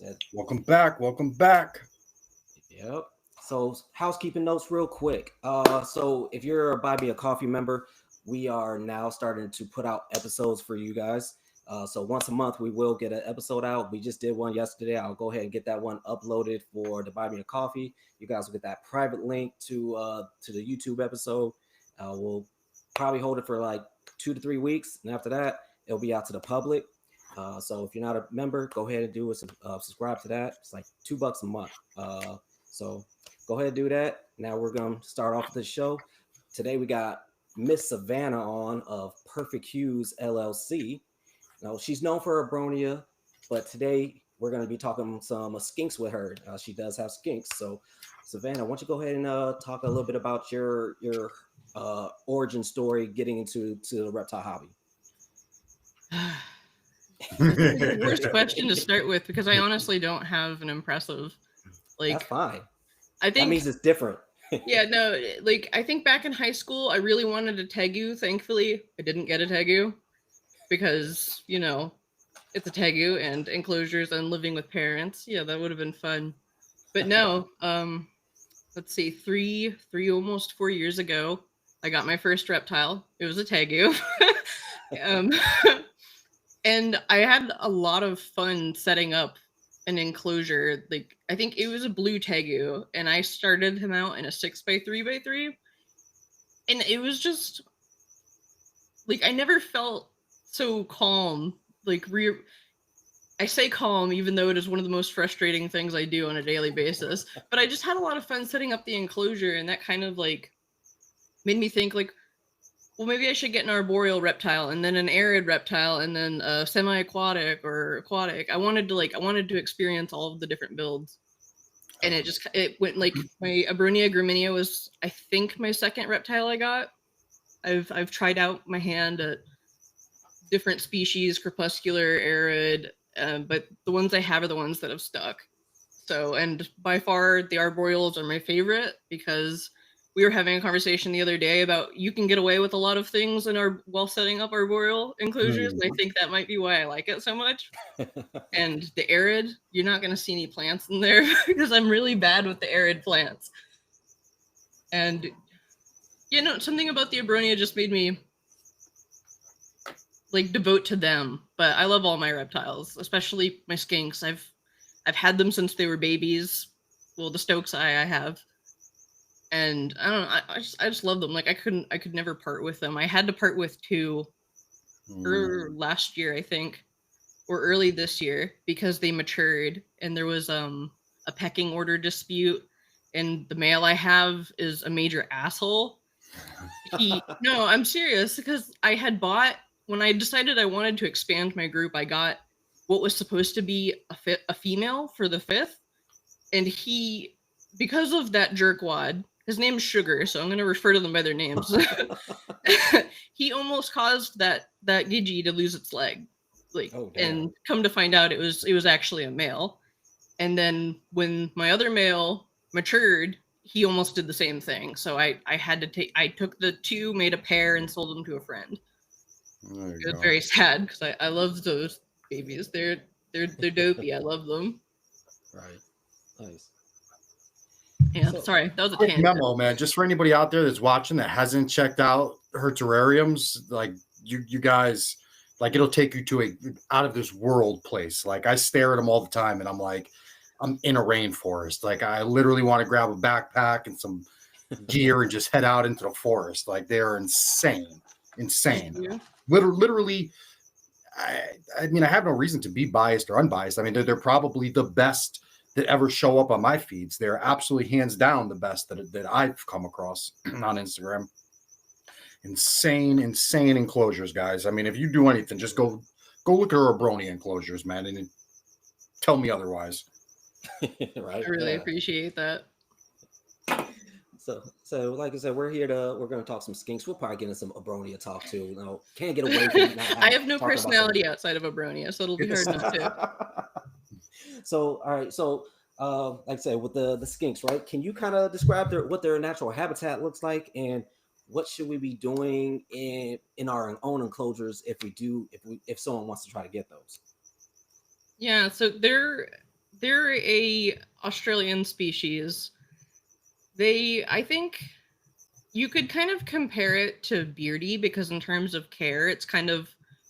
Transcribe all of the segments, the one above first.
Said, Welcome back. Welcome back. yep. So housekeeping notes real quick. So if you're a Buy Me a Coffee member, we are now starting to put out episodes for you guys. So once a month we will get an episode out. We just did one yesterday. I'll go ahead and get that one uploaded for the Buy Me a Coffee. You guys will get that private link to the YouTube episode. We'll probably hold it for like 2 to 3 weeks, and after that, it'll be out to the public. So if you're not a member, go ahead and do it. Subscribe to that. It's like $2 a month. So go ahead and do that. Now we're going to start off the show. Today we got Miss Savannah on of Perfect Hues LLC. Now she's known for Abronia, but today we're going to be talking some skinks with her. She does have skinks. So Savannah, why don't you go ahead and talk a little bit about your origin story getting into the reptile hobby? That's the worst question to start with because I honestly don't have an impressive. That's fine. I think that means it's different. Yeah, no, I think back in high school, I really wanted a tegu. Thankfully, I didn't get a tegu because, it's a tegu and enclosures and living with parents. Yeah, that would have been fun. But no, let's see, three, almost 4 years ago, I got my first reptile. It was a tegu. And I had a lot of fun setting up an enclosure. I think it was a blue tegu, and I started him out in a 6x3x3, and it was just I never felt so calm. I say calm, even though it is one of the most frustrating things I do on a daily basis. But I just had a lot of fun setting up the enclosure, and that kind of made me think well, maybe I should get an arboreal reptile and then an arid reptile and then a semi-aquatic or aquatic. I wanted to experience all of the different builds. And it went my Abronia graminia was, I think, my second reptile I got. I've tried out my hand at different species, crepuscular, arid, but the ones I have are the ones that have stuck. So, and by far the arboreals are my favorite because we were having a conversation the other day about you can get away with a lot of things while setting up arboreal enclosures. And I think that might be why I like it so much. And the arid, you're not going to see any plants in there because I'm really bad with the arid plants. And, something about the Abronia just made me devote to them. But I love all my reptiles, especially my skinks. I've had them since they were babies. Well, the stokesii I have. And I don't know, I just love them. I could never part with them. I had to part with 2 last year, I think, or early this year because they matured and there was a pecking order dispute. And the male I have is a major asshole. No, I'm serious because I had bought, when I decided I wanted to expand my group, I got what was supposed to be a female for the 5th. And he, because of that jerkwad, his name's Sugar, so I'm going to refer to them by their names. He almost caused that gidgee to lose its leg. And come to find out it was actually a male. And then when my other male matured, he almost did the same thing. So I took the 2, made a pair, and sold them to a friend. It was very sad because I love those babies. They're dopey. I love them. Right. Nice. Yeah, sorry, that was a tangent. Memo, man. Just for anybody out there that's watching that hasn't checked out her terrariums, you guys, it'll take you to a out of this world place. I stare at them all the time, and I'm in a rainforest. I literally want to grab a backpack and some gear and just head out into the forest. They are insane. Yeah. Literally. I mean, I have no reason to be biased or unbiased. I mean, they're probably the best that ever show up on my feeds. They're absolutely hands down the best that I've come across on Instagram. Insane enclosures, guys. I mean, if you do anything, just go look at our Abronia enclosures, man, and tell me otherwise. Right. I really appreciate that. So like I said, we're going to talk some skinks. We'll probably get into some Abronia talk too. Can't get away from that. I have no personality outside of Abronia, so it'll be hard enough too. So, all right. So, like I said, with the skinks, right? Can you kind of describe what their natural habitat looks like, and what should we be doing in our own enclosures if someone wants to try to get those? Yeah, so they're a Australian species. I think you could kind of compare it to Beardy because in terms of care, it's kind of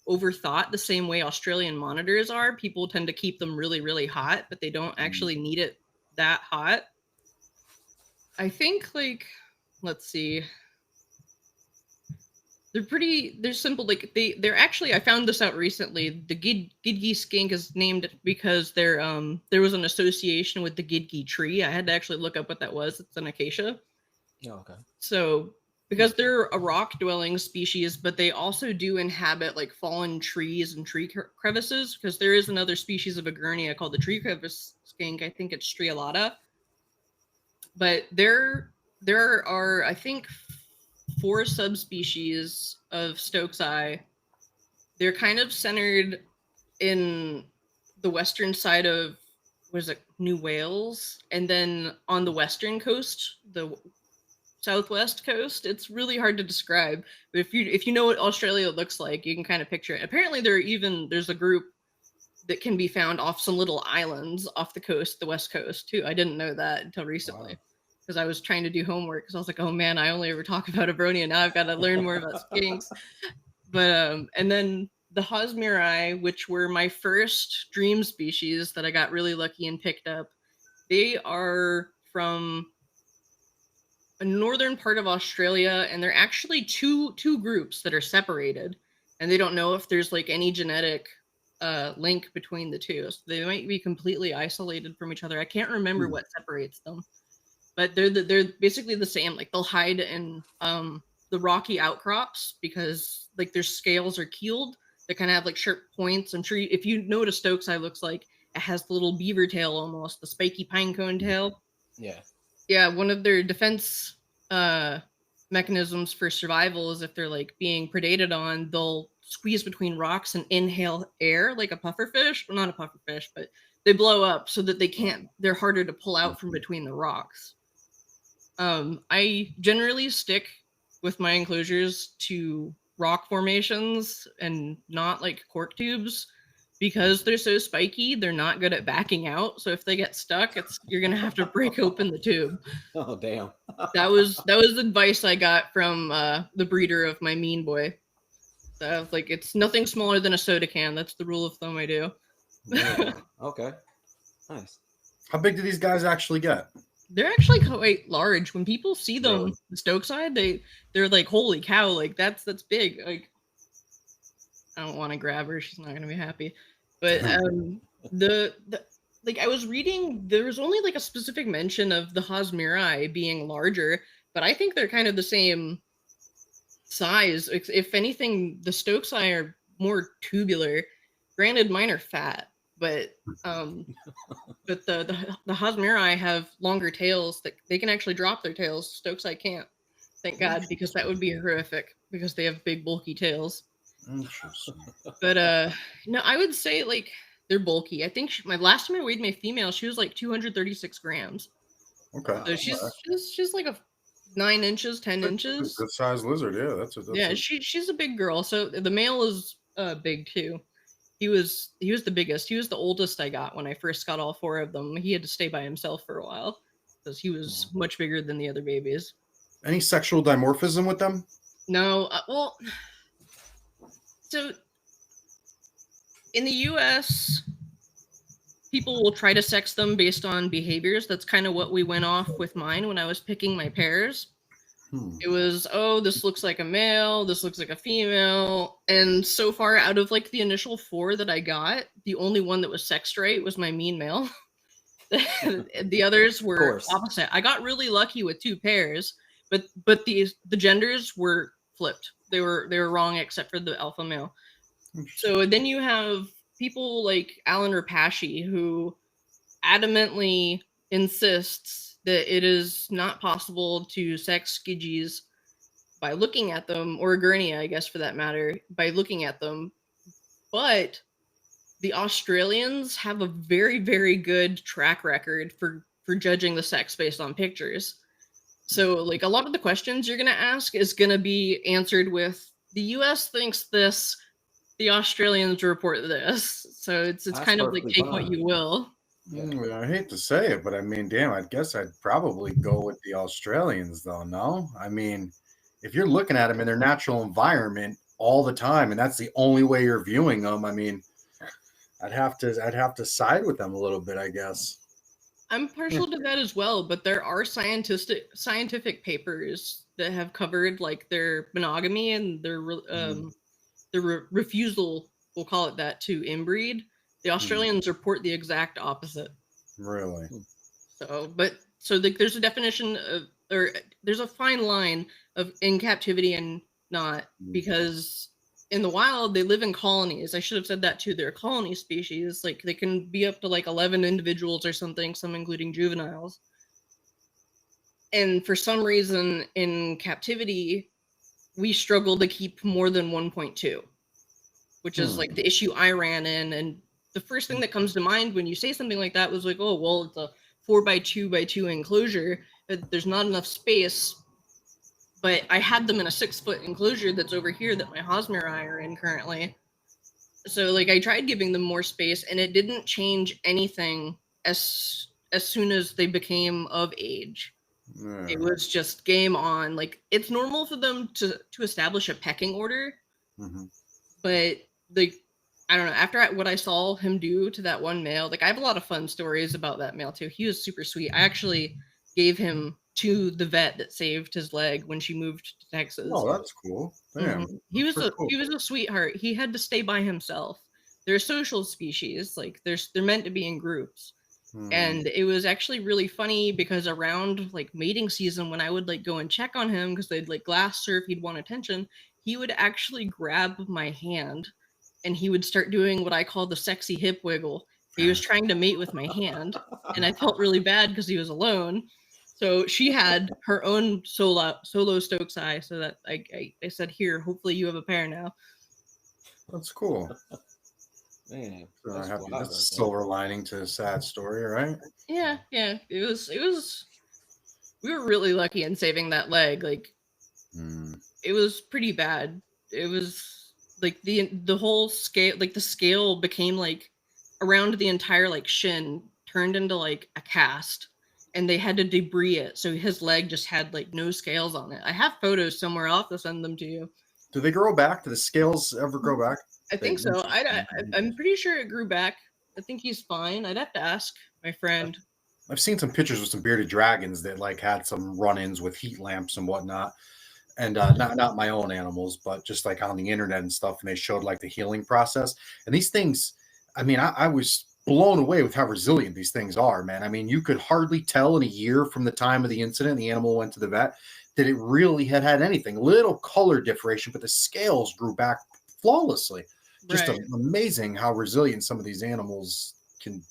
overthought the same way Australian monitors are. People tend to keep them really, really hot, but they don't actually need it that hot. I think, like, let's see. They're simple. Like they're actually, I found this out recently. The gidgee skink is named because there was an association with the gidgee tree. I had to actually look up what that was. It's an acacia. Oh, okay. So because they're a rock dwelling species, but they also do inhabit like fallen trees and tree crevices, because there is another species of Egernia called the tree crevice skink. I think it's striolata. But there are, I think, 4 subspecies of stokesii. They're kind of centered in the western side of, New Wales, and then on the western coast, the southwest coast. It's really hard to describe, but if you know what Australia looks like, you can kind of picture it. Apparently there's a group that can be found off some little islands off the coast, the west coast too. I didn't know that until recently. Wow. Because I was trying to do homework, because I was like, oh man, I only ever talk about Abronia. Now I've got to learn more about skinks. But and then the Housekeeping, which were my first dream species that I got really lucky and picked up, they are from a northern part of Australia, and they're actually two groups that are separated, and they don't know if there's like any genetic link between the two. So they might be completely isolated from each other. I can't remember what separates them. But they're basically the same. Like they'll hide in the rocky outcrops because like their scales are keeled. They kind of have like sharp points. I'm sure if you know what a stokesii looks like, it has the little beaver tail almost, the spiky pinecone tail. Yeah. Yeah, one of their defense mechanisms for survival is if they're like being predated on, they'll squeeze between rocks and inhale air like a pufferfish. Well, not a pufferfish, but they blow up so that they're harder to pull out from between the rocks. I generally stick with my enclosures to rock formations and not like cork tubes, because they're so spiky. They're not good at backing out. So if they get stuck, you're gonna have to break open the tube. Oh damn! that was advice I got from the breeder of my mean boy. So like, it's nothing smaller than a soda can. That's the rule of thumb I do. Yeah. Okay. Nice. How big do these guys actually get? They're actually quite large. When people see them, really? The stokesii, they're like, holy cow, like that's big. Like, I don't want to grab her; she's not gonna be happy. But the like, I was reading, there was only like a specific mention of the Housekeeping being larger, but I think they're kind of the same size. If anything, the stokesii are more tubular. Granted, mine are fat. But the Housekeeping have longer tails that they can actually drop their tails. Stokesii can't, thank God, because that would be horrific because they have big bulky tails. Interesting. But no, I would say like they're bulky. I think my last time I weighed my female, she was like 236 grams. Okay. So she's like a 9 inches, 10 inches. Good sized lizard, yeah. She's a big girl. So the male is big too. He was the biggest. He was the oldest I got when I first got all 4 of them. He had to stay by himself for a while because he was much bigger than the other babies. Any sexual dimorphism with them? No. Well, so in the U.S., people will try to sex them based on behaviors. That's kind of what we went off with mine when I was picking my pairs. It was, this looks like a male, this looks like a female. And so far, out of like the initial 4 that I got, the only one that was sex straight was my mean male. The others were opposite. I got really lucky with 2 pairs, but the genders were flipped. They were wrong except for the alpha male. So then you have people like Alan Rapashi, who adamantly insists that it is not possible to sex gidgees by looking at them, or Egernia, I guess, for that matter, by looking at them. But the Australians have a very, very good track record for judging the sex based on pictures. So, like, a lot of the questions you're going to ask is going to be answered with, the US thinks this, the Australians report this. So it's kind of like, take what you will. I hate to say it, but I mean, damn, I guess I'd probably go with the Australians, though. No, I mean, if you're looking at them in their natural environment all the time, and that's the only way you're viewing them, I mean, I'd have to side with them a little bit, I guess. I'm partial to that as well, but there are scientific papers that have covered like their monogamy and their refusal, we'll call it that, to inbreed. The Australians report the exact opposite. Really? So like there's a definition of, or there's a fine line of in captivity and not, because in the wild they live in colonies. I should have said that too. They're a colony species. Like they can be up to like 11 individuals or something, some including juveniles. And for some reason in captivity, we struggle to keep more than 1.2, which is like the issue I ran in. And the first thing that comes to mind when you say something like that was like, oh, well, it's a 4x2x2 enclosure. There's not enough space. But I had them in a 6-foot enclosure that's over here that my Hosmer and I are in currently. So like I tried giving them more space, and it didn't change anything as soon as they became of age. It was just game on. Like it's normal for them to establish a pecking order, but like I don't know. After what I saw him do to that one male, like I have a lot of fun stories about that male too. He was super sweet. I actually gave him to the vet that saved his leg when she moved to Texas. Oh, that's cool. Damn. He was a sweetheart. He had to stay by himself. They're a social species. Like they're meant to be in groups. And it was actually really funny because around like mating season, when I would like go and check on him because they'd like glass surf, he'd want attention, he would actually grab my hand and he would start doing what I call the sexy hip wiggle. He was trying to mate with my hand, and I felt really bad because he was alone. So she had her own solo stokesii, so that I said, here, hopefully you have a pair now. That's cool. Man, that's a silver lining to a sad story, right? Yeah. It was. We were really lucky in saving that leg. Like, it was pretty bad. It was like the whole scale, like the scale became like around the entire like shin turned into like a cast, and they had to debris it. So his leg just had like no scales on it. I have photos somewhere. I'll have to send them to you. Do they grow back? Do the scales ever grow back? I think so. I'm pretty sure it grew back. I think he's fine. I'd have to ask my friend. I've seen some pictures of some bearded dragons that like had some run-ins with heat lamps and whatnot. And not my own animals, but just like on the internet and stuff. And they showed like the healing process. And these things, I mean, I was blown away with how resilient these things are, man. I mean, you could hardly tell in a year from the time of the incident, the animal went to the vet, that it really had anything. Little color differentiation, but the scales grew back flawlessly. Just amazing how resilient some of these animals can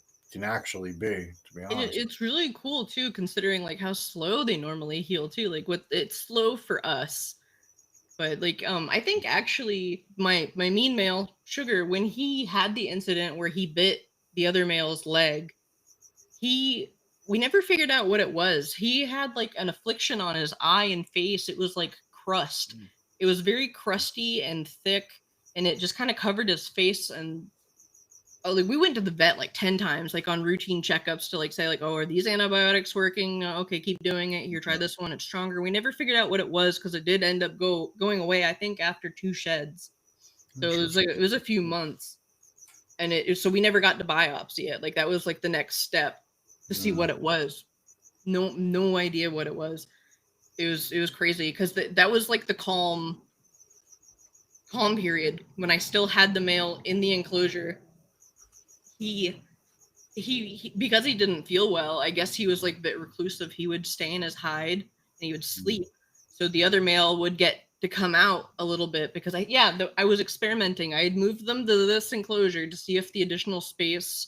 actually be, to be honest. It's really cool too, considering like how slow they normally heal too. Like it's slow for us, but like I think actually my mean male Sugar, when he had the incident where he bit the other male's leg, we never figured out what it was. He had like an affliction on his eye and face. It was like crust. It was very crusty and thick, and it just kind of covered his face. And like we went to the vet like 10 times, like on routine checkups to like say like, oh, are these antibiotics working? Okay, keep doing it. Here, try this one. It's stronger. We never figured out what it was because it did end up going away, I think, after 2 sheds. So it was a few months, and so we never got to biopsy it. Like that was like the next step to see what it was. No idea what it was. It was crazy because that was like the calm period when I still had the male in the enclosure. He because he didn't feel well, I guess he was like a bit reclusive. He would stay in his hide and he would sleep. So the other male would get to come out a little bit because I was experimenting. I had moved them to this enclosure to see if the additional space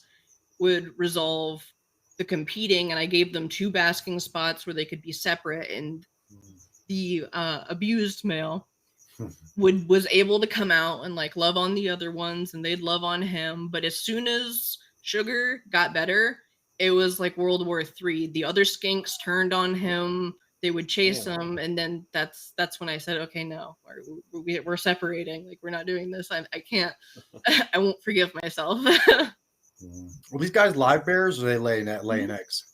would resolve the competing, and I gave them 2 basking spots where they could be separate, and the abused male was able to come out and like love on the other ones, and they'd love on him. But as soon as Sugar got better, it was like World War III. The other skinks turned on him. They would chase him, and then that's when I said, okay, no, we're separating. Like we're not doing this. I can't. I won't forgive myself. Well, these guys live bears, or they laying eggs?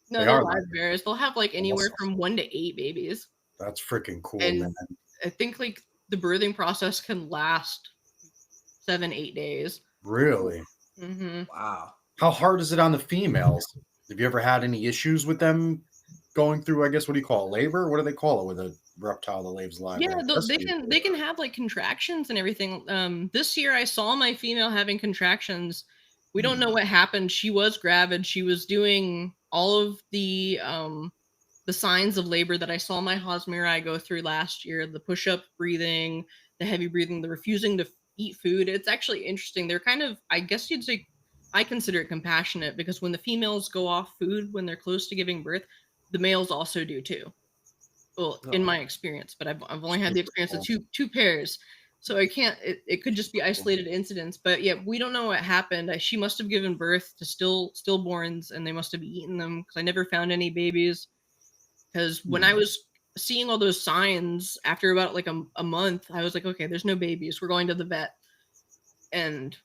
No, They they're are live live bears. They'll have like anywhere Awesome. from 1 to 8 babies. That's freaking cool, And man. I think like the birthing process can last 7-8 days. Really? Mm-hmm. Wow. How hard is it on the females? Have you ever had any issues with them going through, I guess, what do you call it, labor? What do they call it with a reptile that lays live? Yeah, they can have like contractions and everything. This year I saw my female having contractions. We don't know what happened. She was gravid. She was doing all of the signs of labor that I saw my Hosmeri go through last year, the push-up breathing, the heavy breathing, the refusing to eat food. It's actually interesting. They're kind of, I guess you'd say, I consider it compassionate, because when the females go off food when they're close to giving birth, the males also do too. Well, in my experience, but I've only had the experience of two pairs. So I can't, it could just be isolated incidents, but yeah, we don't know what happened. She must have given birth to stillborns, and they must have eaten them, because I never found any babies. Because when I was seeing all those signs after about like a month, I was like, okay, there's no babies. We're going to the vet. And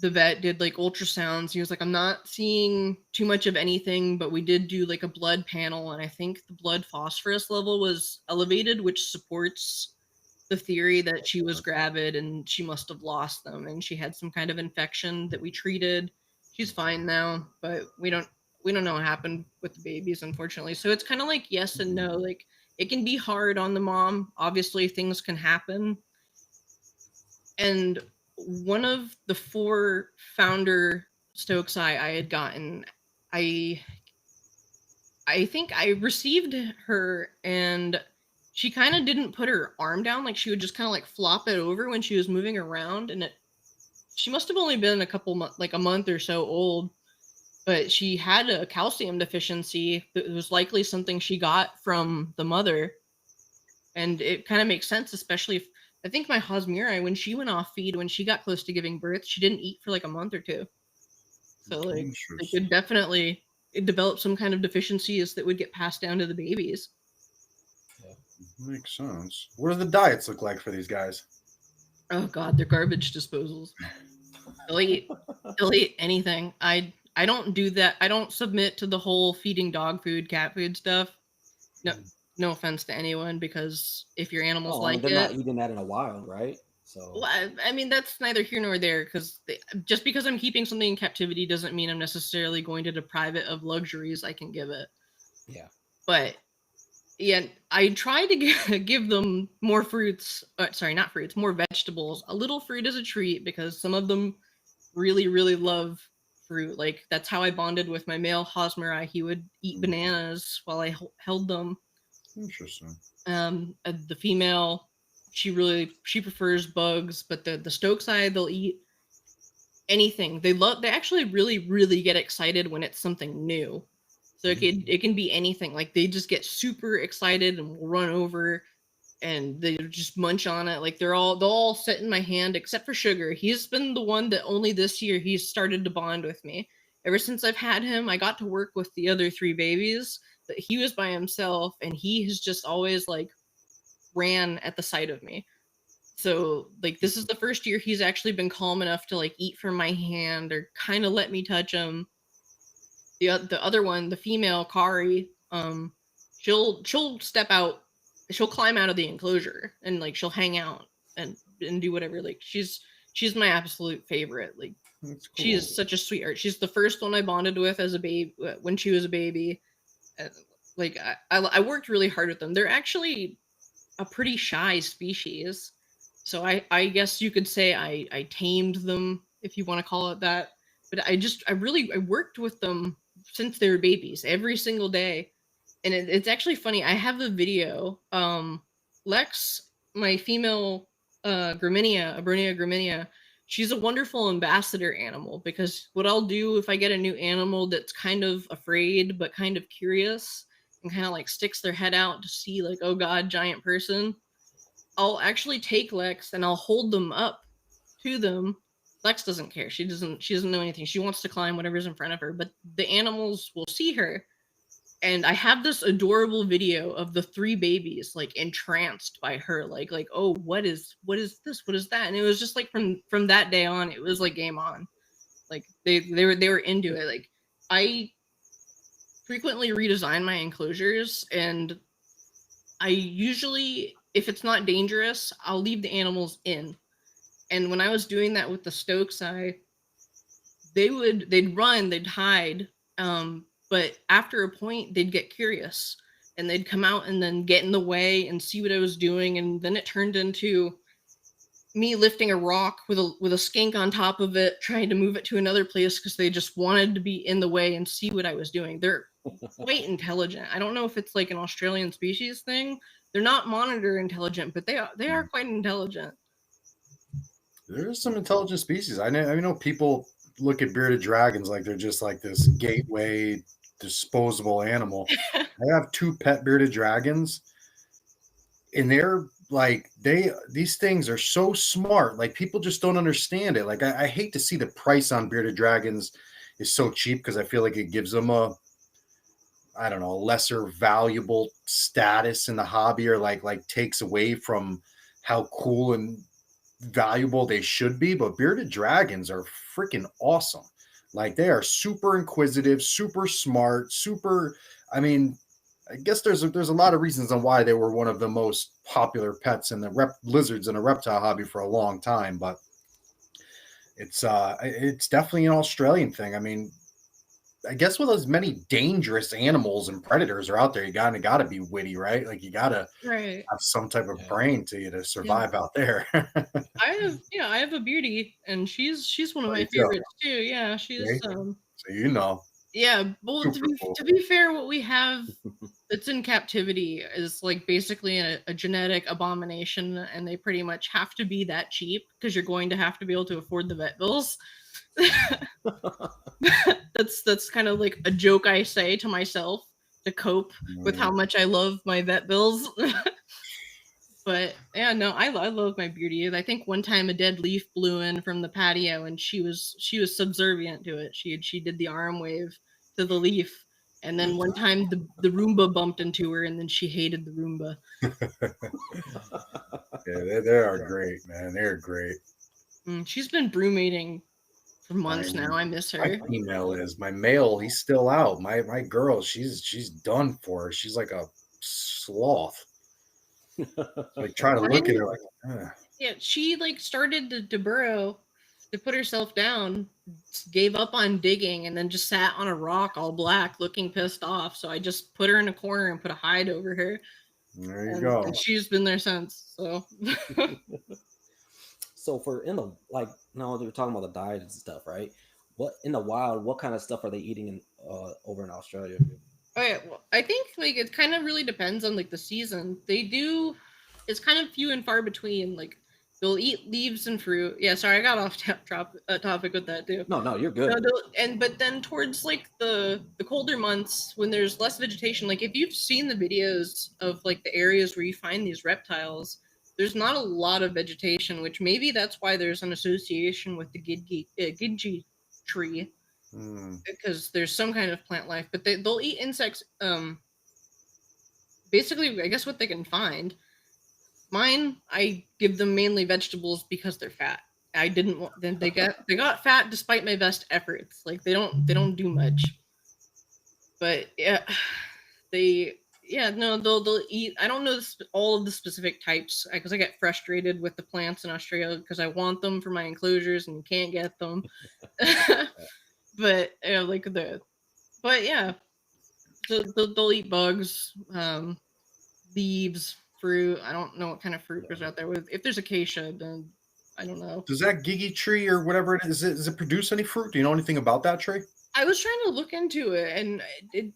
the vet did like ultrasounds. He was like, I'm not seeing too much of anything, but we did do like a blood panel, and I think the blood phosphorus level was elevated, which supports the theory that she was gravid and she must have lost them, and she had some kind of infection that we treated. She's fine now, but we don't know what happened with the babies, unfortunately. So it's kind of like yes and no. Like, it can be hard on the mom. Obviously, things can happen. And one of the 4 founder stokesii I had gotten, I think I received her, and she kind of didn't put her arm down. Like, she would just kind of like flop it over when she was moving around, and she must have only been a month or so old, but she had a calcium deficiency. It was likely something she got from the mother, and it kind of makes sense, especially if I think my Hosmeri, when she went off feed, when she got close to giving birth, she didn't eat for like a month or 2. So like they could definitely develop some kind of deficiencies that would get passed down to the babies. Makes sense. What do the diets look like for these guys? Oh god, they're garbage disposals. They'll eat anything. I don't do that. I don't submit to the whole feeding dog food, cat food stuff. No offense to anyone, because if your animals like they're it, not eating that in a wild, right? So well, I mean, that's neither here nor there, because just because I'm keeping something in captivity doesn't mean I'm necessarily going to deprive it of luxuries I can give it. Yeah. But yeah, I try to give them more fruits. Not fruits, more vegetables. A little fruit as a treat, because some of them really, really love fruit. Like, that's how I bonded with my male Hosmeri. He would eat bananas while I held them. Interesting. The female, she prefers bugs, but the stokesii, they'll eat anything. They actually really, really get excited when it's something new. So it can be anything. Like, they just get super excited and will run over and they just munch on it. Like, they'll all sit in my hand except for Sugar. He's been the one that only this year he's started to bond with me. Ever since I've had him, I got to work with the other 3 babies, but he was by himself, and he has just always like ran at the sight of me. So like, this is the first year he's actually been calm enough to like eat from my hand or kind of let me touch him. The other one, the female Kari, she'll step out, she'll climb out of the enclosure, and like she'll hang out and do whatever. Like, she's my absolute favorite. Like, cool. She is such a sweetheart. She's the first one I bonded with as a baby, when she was a baby. Like, I worked really hard with them. They're actually a pretty shy species, so I guess you could say I tamed them, if you want to call it that. But I worked with them since they were babies, every single day. And it's actually funny. I have the video. Lex, my female Abronia Graminia, she's a wonderful ambassador animal, because what I'll do if I get a new animal that's kind of afraid but kind of curious and kind of like sticks their head out to see, like, oh god, giant person, I'll actually take Lex and I'll hold them up to them. Lex doesn't care. She doesn't know anything. She wants to climb whatever's in front of her, but the animals will see her. And I have this adorable video of the 3 babies like entranced by her, like, oh, what is this? What is that? And it was just like from that day on, it was like game on. Like they were into it. Like I frequently redesign my enclosures, and I usually, if it's not dangerous, I'll leave the animals in. And when I was doing that with the stokesii, they'd run, they'd hide, but after a point they'd get curious and they'd come out and then get in the way and see what I was doing, and then it turned into me lifting a rock with a skink on top of it, trying to move it to another place because they just wanted to be in the way and see what I was doing. They're quite intelligent. I don't know if it's like an Australian species thing. They're not monitor intelligent, but they are quite intelligent. There's some intelligent species. I know people look at bearded dragons like they're just like this gateway disposable animal. I have 2 pet bearded dragons, and they're like these things are so smart. Like people just don't understand it. Like I hate to see the price on bearded dragons is so cheap because I feel like it gives them a lesser valuable status in the hobby, or like takes away from how cool and valuable they should be. But bearded dragons are freaking awesome. Like they are super inquisitive, super smart, super. I mean, I guess there's a lot of reasons on why they were one of the most popular pets in the lizards in the reptile hobby for a long time. But it's definitely an Australian thing. I mean, I guess with as many dangerous animals and predators are out there, you gotta be witty, right? Like you gotta Right. have some type of brain to survive out there. I have a beauty, and she's one of my favorites too. Yeah, she's Okay. So yeah. Well, super cool. to be fair, what we have that's in captivity is like basically a genetic abomination, and they pretty much have to be that cheap because you're going to have to be able to afford the vet bills. That's kind of like a joke I say to myself to cope with how much I love my vet bills. But yeah, no, I love my beauty. I think one time a dead leaf blew in from the patio, and she was subservient to it. She did the arm wave to the leaf, and then one time the Roomba bumped into her, and then she hated the Roomba. Yeah, they are great, man. They're great. She's been brumating for months now. I miss her. My female is. My male, he's still out. My girl, she's done for. She's like a sloth. Like try to look at her like, yeah, she like started to burrow, to put herself down, gave up on digging, and then just sat on a rock all black, looking pissed off. So I just put her in a corner and put a hide over her. There you go. And she's been there since. So. So for in the now they're talking about the diet and stuff, right? What in the wild? What kind of stuff are they eating in over in Australia? Okay, well, I think like it kind of really depends on like the season. They do, it's kind of few and far between. Like they'll eat leaves and fruit. Yeah, sorry, I got off topic with that too. No, you're good. But then towards like the colder months when there's less vegetation, like if you've seen the videos of like the areas where you find these reptiles, there's not a lot of vegetation, which maybe that's why there's an association with the gidgee tree. Because there's some kind of plant life, but they'll eat insects. Basically, I guess what they can find. Mine, I give them mainly vegetables because they're fat. I didn't want them. They got fat despite my best efforts. Like they don't do much. But yeah, they'll eat. I don't know all of the specific types because I get frustrated with the plants in Australia because I want them for my enclosures and can't get them. But they'll eat bugs, leaves, fruit. I don't know what kind of fruit there's out there. If there's acacia, then I don't know. Does that gidgee tree or whatever it is, does it produce any fruit? Do you know anything about that tree? I was trying to look into it, and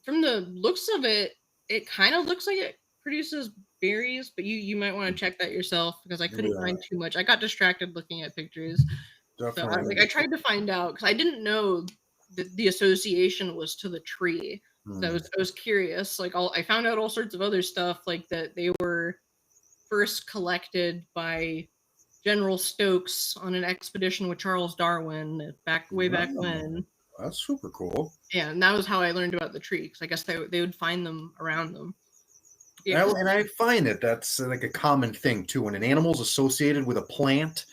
from the looks of it, it kind of looks like it produces berries. But you might want to check that yourself because I couldn't find too much. I got distracted looking at pictures. Definitely. So I tried to find out because I didn't know that the association was to the tree. So I was curious. Like I found out all sorts of other stuff, like that they were first collected by General Stokes on an expedition with Charles Darwin way back when. That's super cool. Yeah, and that was how I learned about the tree because I guess they would find them around them. Yeah. And I find that's like a common thing too. When an animal's associated with a plant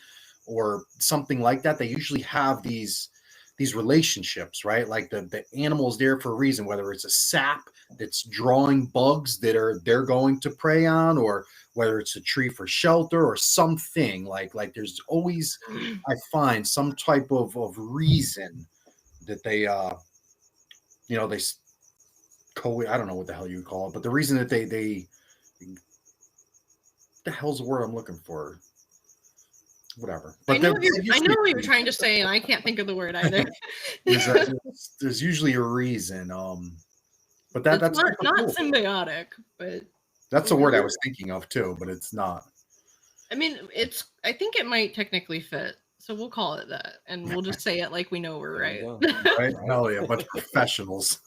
or something like that, they usually have these these relationships, right? Like the animal is there for a reason, whether it's a sap that's drawing bugs that they're going to prey on, or whether it's a tree for shelter or something. Like there's always, I find, some type of reason that they they I don't know what the hell you call it, but the reason that they the hell's the word I'm looking for? Whatever. But I know what you're trying to say, and I can't think of the word either. there's usually a reason. But that's not cool. symbiotic, but that's the word I was thinking of too, but it's not. I mean, I think it might technically fit, so we'll call it that, and we'll just say it like we know we're right. Right? Hell yeah, a bunch of professionals.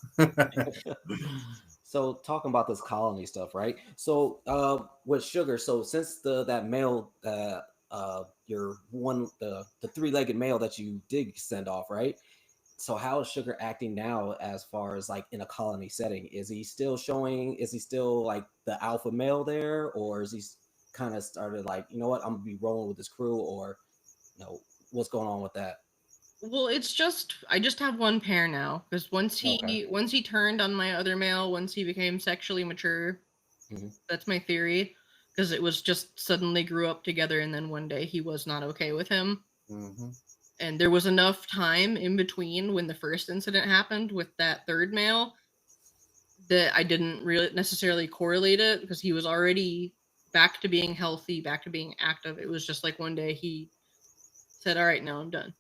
So talking about this colony stuff, right? So with sugar, so since that male, your the three-legged male that you did send off, right? So how is Sugar acting now as far as like in a colony setting? Is he still like the alpha male there, or is he kind of started like, you know what, I'm gonna be rolling with this crew, or what's going on with that? Well, I just have one pair now, because once he turned on my other male, once he became sexually mature, that's my theory, because it was just suddenly grew up together, and then one day he was not okay with him. And there was enough time in between when the first incident happened with that third male that I didn't really necessarily correlate it, because he was already back to being healthy, back to being active. It was just like one day he said, all right, now I'm done.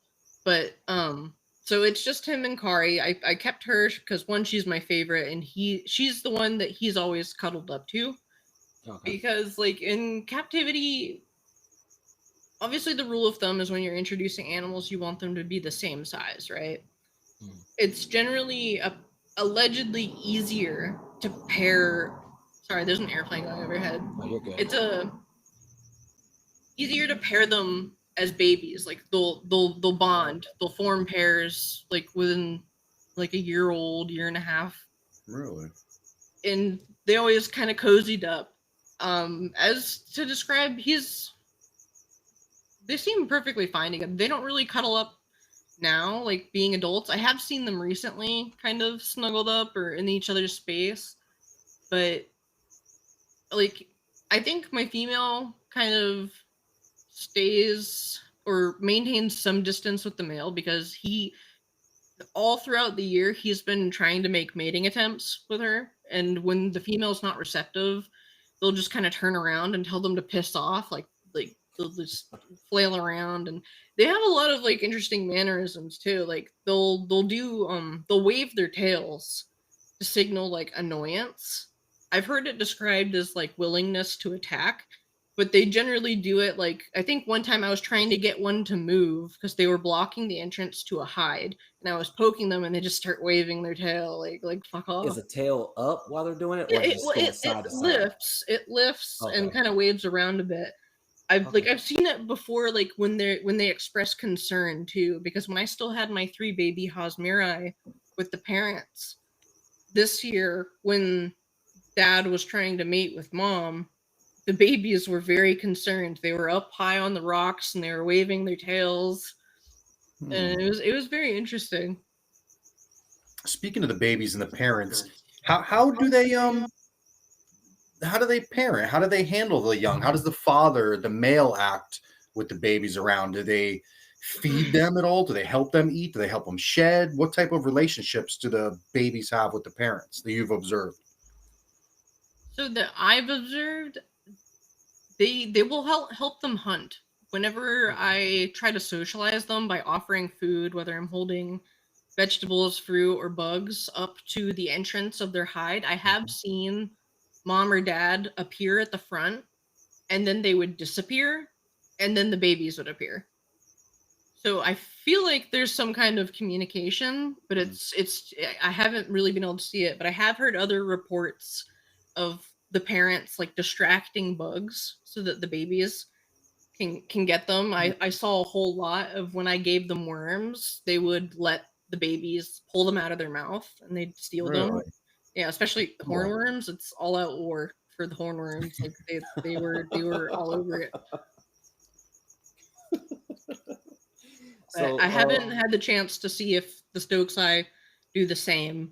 But so it's just him and Kari. I kept her because, one, she's my favorite, and she's the one that he's always cuddled up to. Because like in captivity, obviously the rule of thumb is when you're introducing animals, you want them to be the same size, right? It's generally allegedly easier to pair. Sorry, there's an airplane going overhead. Oh, you're good. It's easier to pair them as babies. Like they'll bond, they'll form pairs like within like a year and a half. Really? And they always kind of cozied up. As to describe, they seem perfectly fine together. They don't really cuddle up now, like being adults. I have seen them recently kind of snuggled up or in each other's space, but like I think my female kind of stays or maintains some distance with the male, because all throughout the year he's been trying to make mating attempts with her, and when the female's not receptive, they'll just kind of turn around and tell them to piss off, like they'll just flail around, and they have a lot of like interesting mannerisms too. Like they'll wave their tails to signal like annoyance. I've heard it described as like willingness to attack, but they generally do it like, I think one time I was trying to get one to move because they were blocking the entrance to a hide, and I was poking them and they just start waving their tail like fuck off. Is the tail up while they're doing it, or it lifts and kind of waves around a bit. I've seen it before, like when they express concern too, because when I still had my 3 baby Hosmeri with the parents this year, when Dad was trying to mate with Mom, the babies were very concerned. They were up high on the rocks and they were waving their tails, and it was very interesting. Speaking of the babies and the parents, how do they parent? How do they handle the young? How does the father, the male, act with the babies around? Do they feed them at all? Do they help them eat? Do they help them shed? What type of relationships do the babies have with the parents that you've observed? So that I've observed, they will help them hunt. Whenever I try to socialize them by offering food, whether I'm holding vegetables, fruit, or bugs up to the entrance of their hide, I have seen Mom or Dad appear at the front, and then they would disappear, and then the babies would appear. So I feel like there's some kind of communication, but I haven't really been able to see it, but I have heard other reports of the parents like distracting bugs so that the babies can get them. I saw a whole lot of when I gave them worms, they would let the babies pull them out of their mouth and they'd steal them. Yeah, especially hornworms. It's all out war for the hornworms. Like they were all over it. So I haven't had the chance to see if the stokesii do the same.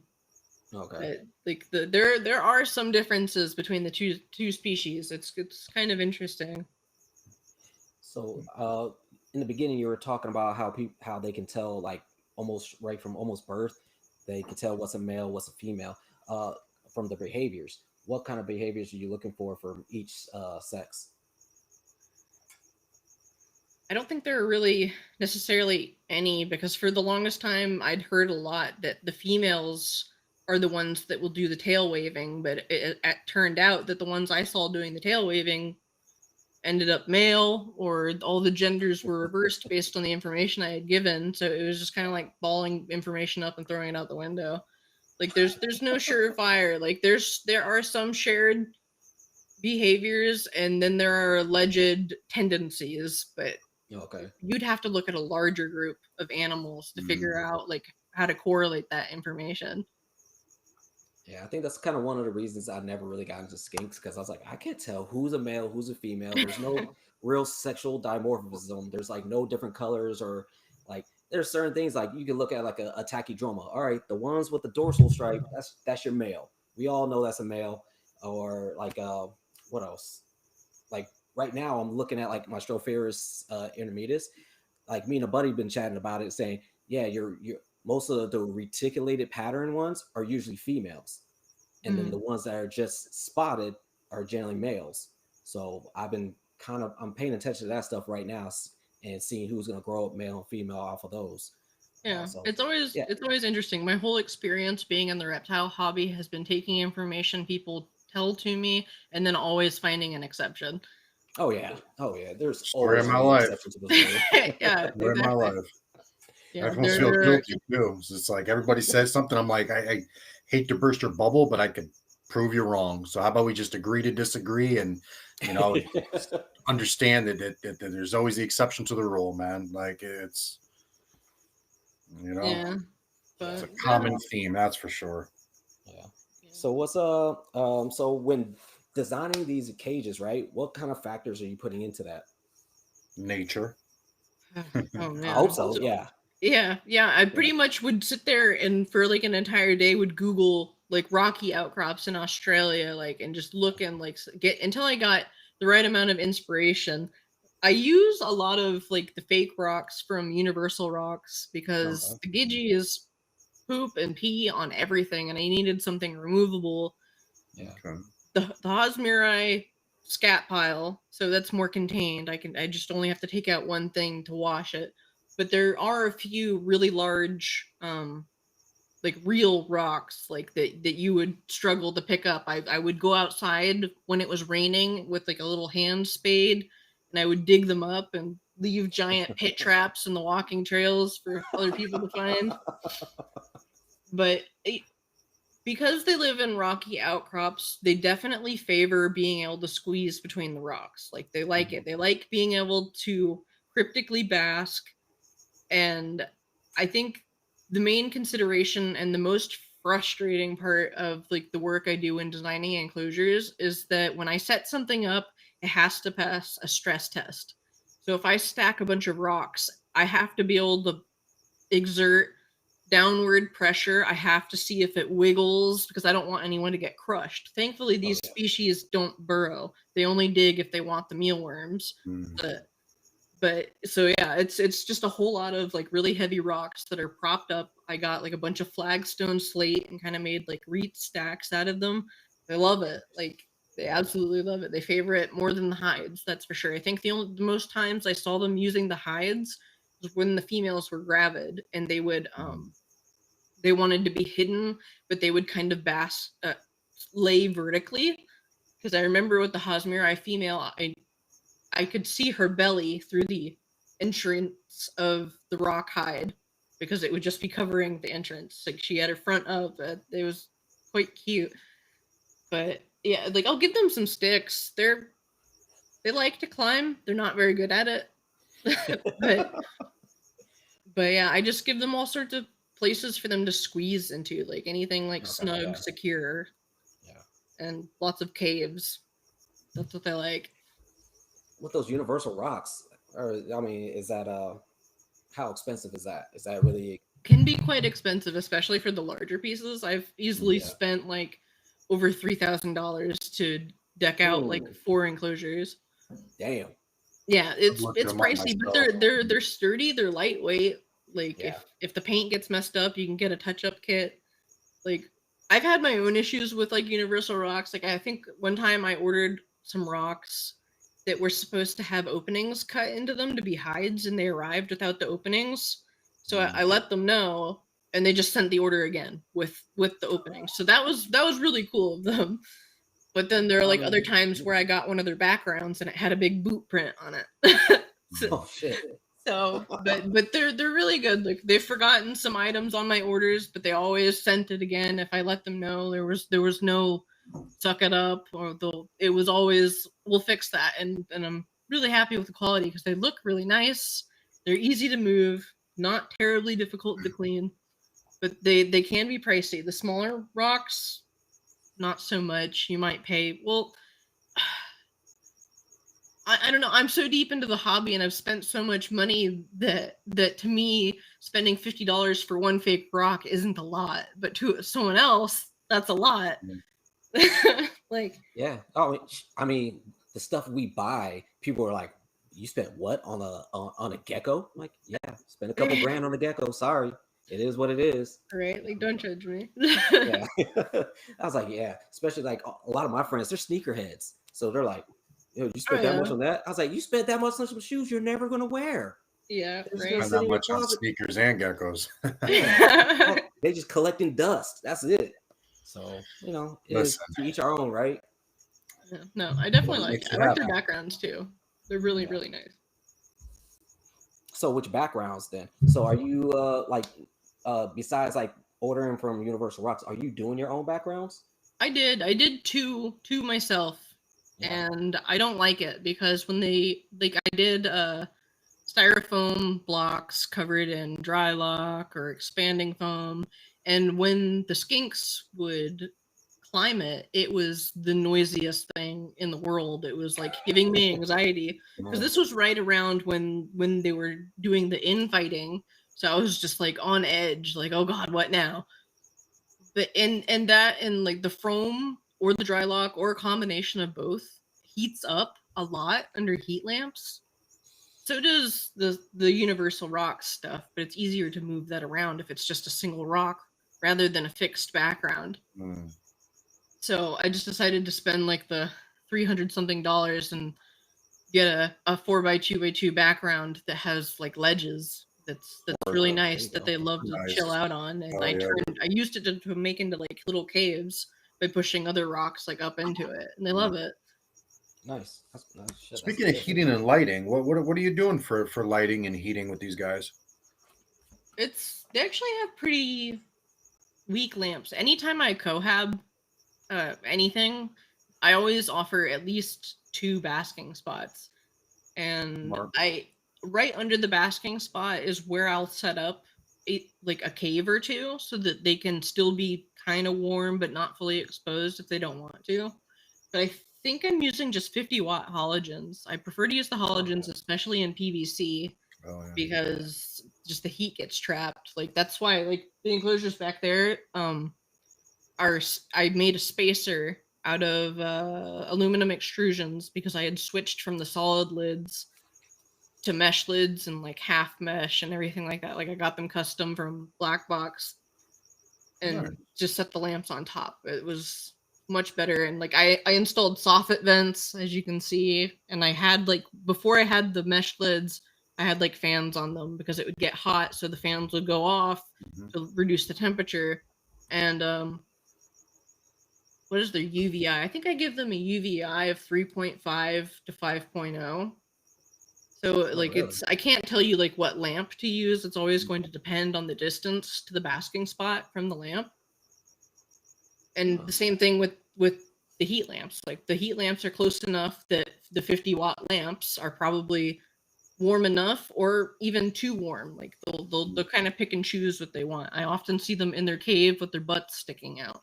okay. Like there are some differences between the two species. It's kind of interesting. So in the beginning, you were talking about how they can tell like almost right from almost birth, they can tell what's a male, what's a female, uh, from the behaviors. What kind of behaviors are you looking for from each sex? I don't think there are really necessarily any, because for the longest time I'd heard a lot that the females are the ones that will do the tail waving, but it turned out that the ones I saw doing the tail waving ended up male, or all the genders were reversed based on the information I had given. So it was just kind of like balling information up and throwing it out the window. Like there's no surefire. Like there are some shared behaviors, and then there are alleged tendencies, but Okay. you'd have to look at a larger group of animals to figure out like how to correlate that information. Yeah, I think that's kind of one of the reasons I never really got into skinks because I was like, I can't tell who's a male, who's a female. There's no real sexual dimorphism. There's like no different colors or like there's certain things like you can look at like a tachydrama. All right, the ones with the dorsal stripe, that's your male. We all know that's a male. Or like what else? Like right now I'm looking at like my Stropharis intermedius. Like me and a buddy been chatting about it, saying, yeah, you're most of the reticulated pattern ones are usually females, and then the ones that are just spotted are generally males. So I'm paying attention to that stuff right now and seeing who's going to grow up male and female off of those. Yeah, So it's always yeah. it's always interesting. My whole experience being in the reptile hobby has been taking information people tell to me and then always finding an exception. Oh yeah. Oh yeah. There's Story of always my going to be an life. exception to this rule. Yeah, Story of my exactly. life. I Yeah, almost feel guilty too. So it's like everybody says something. I'm like, I hate to burst your bubble, but I could prove you wrong. So how about we just agree to disagree and understand that there's always the exception to the rule, man. Like it's yeah, it's a but common theme, that's for sure. Yeah. So so when designing these cages, right? What kind of factors are you putting into that? Nature. oh I hope man. so. Yeah. Yeah. I Yeah. pretty much would sit there and for like an entire day would Google like rocky outcrops in Australia, like, and just look and like get until I got the right amount of inspiration. I use a lot of like the fake rocks from Universal Rocks because Okay. the gidgee is poop and pee on everything, and I needed something removable. Yeah. Okay. The Hosmeri scat pile, so that's more contained. I just only have to take out one thing to wash it. But there are a few really large like real rocks like that you would struggle to pick up. I would go outside when it was raining with like a little hand spade, and I would dig them up and leave giant pit traps in the walking trails for other people to find. But because they live in rocky outcrops, they definitely favor being able to squeeze between the rocks. Like they like it. They like being able to cryptically bask. And I think the main consideration and the most frustrating part of like the work I do in designing enclosures is that when I set something up, it has to pass a stress test. So if I stack a bunch of rocks, I have to be able to exert downward pressure. I have to see if it wiggles because I don't want anyone to get crushed. Thankfully, Oh these yeah. species don't burrow. They only dig if they want the mealworms. Mm. But so yeah, it's just a whole lot of like really heavy rocks that are propped up. I got like a bunch of flagstone slate and kind of made like reed stacks out of them. They love it. Like they absolutely love it. They favor it more than the hides, that's for sure. I think the most times I saw them using the hides was when the females were gravid and they wanted to be hidden, but they would kind of lay vertically. Because I remember with the Hosmeri female, I could see her belly through the entrance of the rock hide because it would just be covering the entrance. Like she had her front up. It was quite cute. But yeah, like I'll give them some sticks. They like to climb. They're not very good at it. but but yeah, I just give them all sorts of places for them to squeeze into, like anything like Okay. snug, Yeah. secure, Yeah. and lots of caves. That's what they like. With those universal rocks, or I mean, is that how expensive is that? Is that really? Can be quite expensive, especially for the larger pieces. I've easily Yeah. spent like over $3,000 to deck out like Ooh. 4 enclosures. Damn. Yeah, I'm looking it's them up pricey, but myself. they're sturdy, they're lightweight. Like Yeah. if the paint gets messed up, you can get a touch-up kit. Like I've had my own issues with like universal rocks. Like I think one time I ordered some rocks that were supposed to have openings cut into them to be hides, and they arrived without the openings. So I let them know, and they just sent the order again with the openings. So that was really cool of them. But then there are like other times where I got one of their backgrounds and it had a big boot print on it. Oh shit. But they're really good. Like they've forgotten some items on my orders, but they always sent it again if I let them know. There was no suck it up, or it was always we'll fix that. And I'm really happy with the quality because they look really nice. They're easy to move, not terribly difficult to clean, but they can be pricey. The smaller rocks, not so much. You might pay well. I don't know. I'm so deep into the hobby, and I've spent so much money that to me, spending $50 for one fake rock isn't a lot, but to someone else, that's a lot. Like, Yeah. Oh, I mean, the stuff we buy, people are like, "You spent what on a gecko?" I'm like, yeah, spent a couple grand on a gecko. Sorry, it is what it is. right? Like, don't judge me. Yeah. I was like, yeah. Especially like a lot of my friends, they're sneakerheads, so they're like, "Yo, you spent that much on that?" I was like, "You spent that much on some shoes you're never gonna wear. Yeah, They're just right. gonna Spend sit that in your much on closet." sneakers and geckos. Yeah. They just collecting dust. That's it. So it is Listen. to each our own, right? Yeah, no, I definitely like Makes it. you I like their happy. backgrounds too. They're really, Yeah. really nice. So which backgrounds then? So are you besides like ordering from Universal Rocks, are you doing your own backgrounds? I did two myself, Yeah. and I don't like it because when they like I did styrofoam blocks covered in dry lock or expanding foam, and when the skinks would climb it, it was the noisiest thing in the world. It was like giving me anxiety because this was right around when they were doing the infighting, so I was just like on edge, like, oh god, what now? But and that and like the foam or the dry lock or a combination of both heats up a lot under heat lamps. So does the universal rock stuff, but it's easier to move that around if it's just a single rock rather than a fixed background. Mm. So I just decided to spend like the 300 something dollars and get a 4x2x2 background that has like ledges. That's really nice that they love to chill Nice. out on. And Oh, yeah. I used it to make into like little caves by pushing other rocks like up into it, and they love it. Nice. That's nice. Shit, that's Speaking of good. heating and lighting, what are you doing for lighting and heating with these guys? They actually have pretty weak lamps. Anytime I cohab anything, I always offer at least 2 basking spots. And Mark. right under the basking spot is where I'll set up like a cave or two so that they can still be kind of warm but not fully exposed if they don't want to. But I think I'm using just 50-watt halogens. I prefer to use the halogens, especially in PVC, Oh, yeah. because just the heat gets trapped. Like that's why like the enclosures back there I made a spacer out of aluminum extrusions because I had switched from the solid lids to mesh lids and like half mesh and everything like that. Like I got them custom from Black Box and Nice. just set the lamps on top. It was much better. And like I installed soffit vents, as you can see, and I had like before I had the mesh lids, I had like fans on them because it would get hot, so the fans would go off to reduce the temperature. And what is their UVI? I think I give them a UVI of 3.5 to 5.0. So like really? I can't tell you like what lamp to use. It's always going to depend on the distance to the basking spot from the lamp. And the same thing with the heat lamps. Like the heat lamps are close enough that the 50-watt lamps are probably warm enough or even too warm. Like they'll kind of pick and choose what they want. I often see them in their cave with their butts sticking out.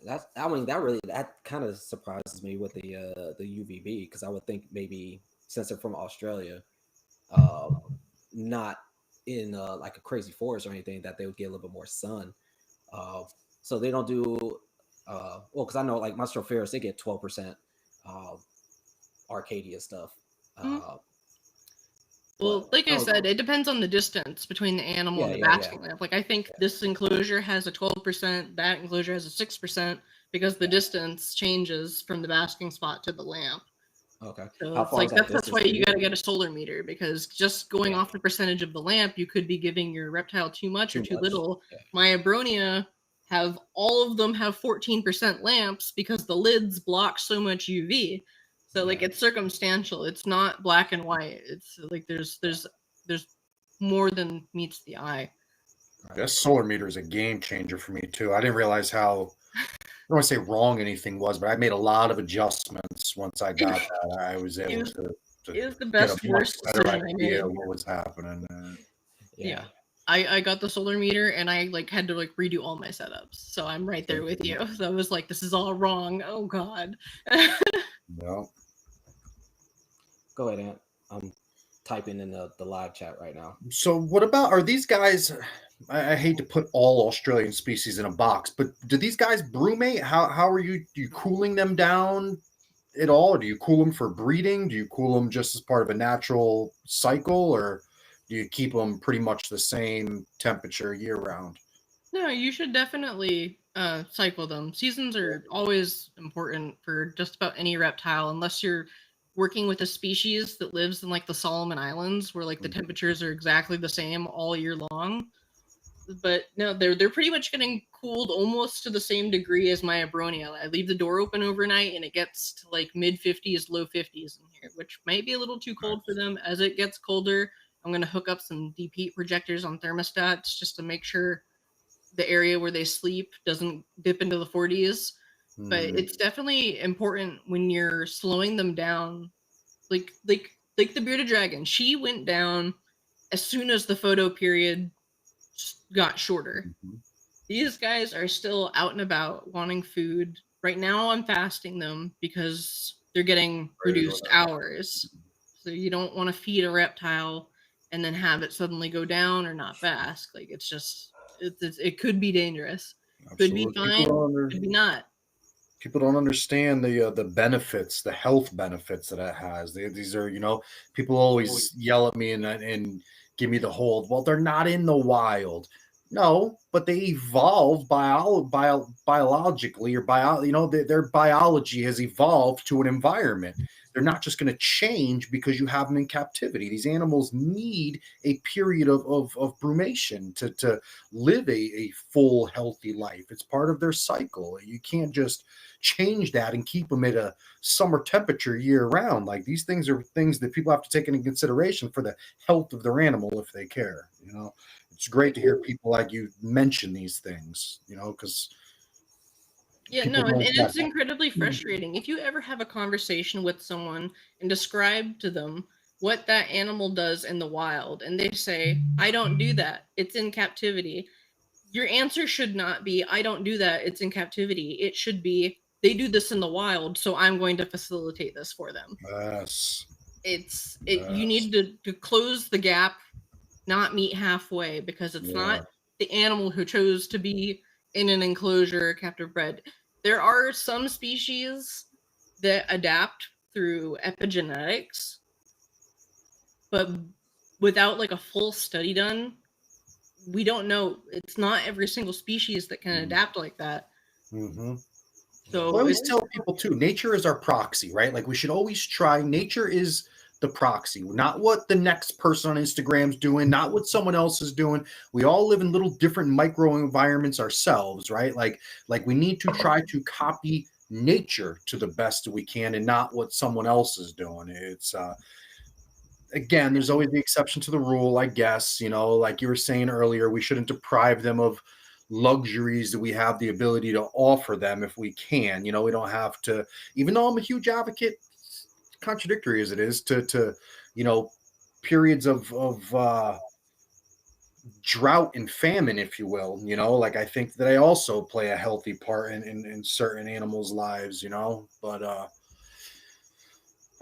That kind of surprises me with the UVB because I would think maybe since they're from Australia, not in like a crazy forest or anything, that they would get a little bit more sun. Uh, so they don't do well, because I know like my Stropharis, they get 12% uh, Arcadia stuff. Mhm. Uh, Well, but like I no, said, it depends on the distance between the animal and the yeah. basking lamp. Like I think this enclosure has a 12%, that enclosure has a 6%, because the distance changes from the basking spot to the lamp. Okay. So How it's far is like that that's distance why for you you? got to get a solar meter, because just going Yeah. off the percentage of the lamp, you could be giving your reptile too much or Too too much. little. Yeah. My Abronia have all of them have 14% lamps because the lids block so much UV. So like Yeah. it's circumstantial. It's not black and white. It's like there's more than meets the eye. This solar meter is a game changer for me too. I didn't realize how, I don't want to say wrong anything was, but I made a lot of adjustments once I got that. I was It able was to it was the get a best much worst better decision I idea made. of what was happening. Yeah. I got the solar meter and I like had to like redo all my setups. So I'm right there with you. So I was like, this is all wrong. Oh god. Yeah. Go ahead, Ant. I'm typing in the live chat right now. So what about, are these guys, I hate to put all Australian species in a box, but do these guys brumate? How are you cooling them down at all? Or do you cool them for breeding? Do you cool them just as part of a natural cycle, or do you keep them pretty much the same temperature year round? No, you should definitely cycle them. Seasons are always important for just about any reptile, unless you're working with a species that lives in like the Solomon Islands, where like the temperatures are exactly the same all year long. But no, they're pretty much getting cooled almost to the same degree as my Abronia. I leave the door open overnight and it gets to like mid 50s, low 50s in here, which might be a little too cold for them. As it gets colder, I'm going to hook up some deep heat projectors on thermostats just to make sure the area where they sleep doesn't dip into the 40s. But it's definitely important when you're slowing them down. Like the bearded dragon, she went down as soon as the photo period got shorter. These guys are still out and about wanting food. Right now, I'm fasting them because they're getting reduced hours. So you don't want to feed a reptile and then have it suddenly go down or not fast. Like it's just it could be dangerous. Could be Absolutely. fine. Could be not. People don't understand the benefits, the health benefits that it has. These are, people always yell at me and give me the hold. Well, they're not in the wild. No, but they evolved biologically, or their biology has evolved to an environment. They're not just going to change because you have them in captivity. These animals need a period of brumation to live a full, healthy life. It's part of their cycle. You can't just change that and keep them at a summer temperature year round. Like, these things are things that people have to take into consideration for the health of their animal if they care. It's great to hear people like you mention these things, because Yeah, people no, and don't get it's incredibly frustrating. If you ever have a conversation with someone and describe to them what that animal does in the wild, and they say, I don't do that, it's in captivity, your answer should not be, I don't do that, it's in captivity. It should be, they do this in the wild, so I'm going to facilitate this for them. Yes. You Yes. need to close the gap, not meet halfway, because it's Yeah. not the animal who chose to be in an enclosure captive bred. There are some species that adapt through epigenetics, but without like a full study done, we don't know. It's not every single species that can adapt like that. Mm-hmm. Well, I So always it's tell people too, nature is our proxy, right? Like, we should always try, nature is the proxy, not what the next person on Instagram's doing, not what someone else is doing. We all live in little different micro environments ourselves, right? Like we need to try to copy nature to the best that we can, and not what someone else is doing. It's again, there's always the exception to the rule, I guess. Like you were saying earlier, we shouldn't deprive them of luxuries that we have the ability to offer them if we can. We don't have to, even though I'm a huge advocate, contradictory as it is, to periods of drought and famine, if you will. Like, I think that I also play a healthy part in certain animals' lives. But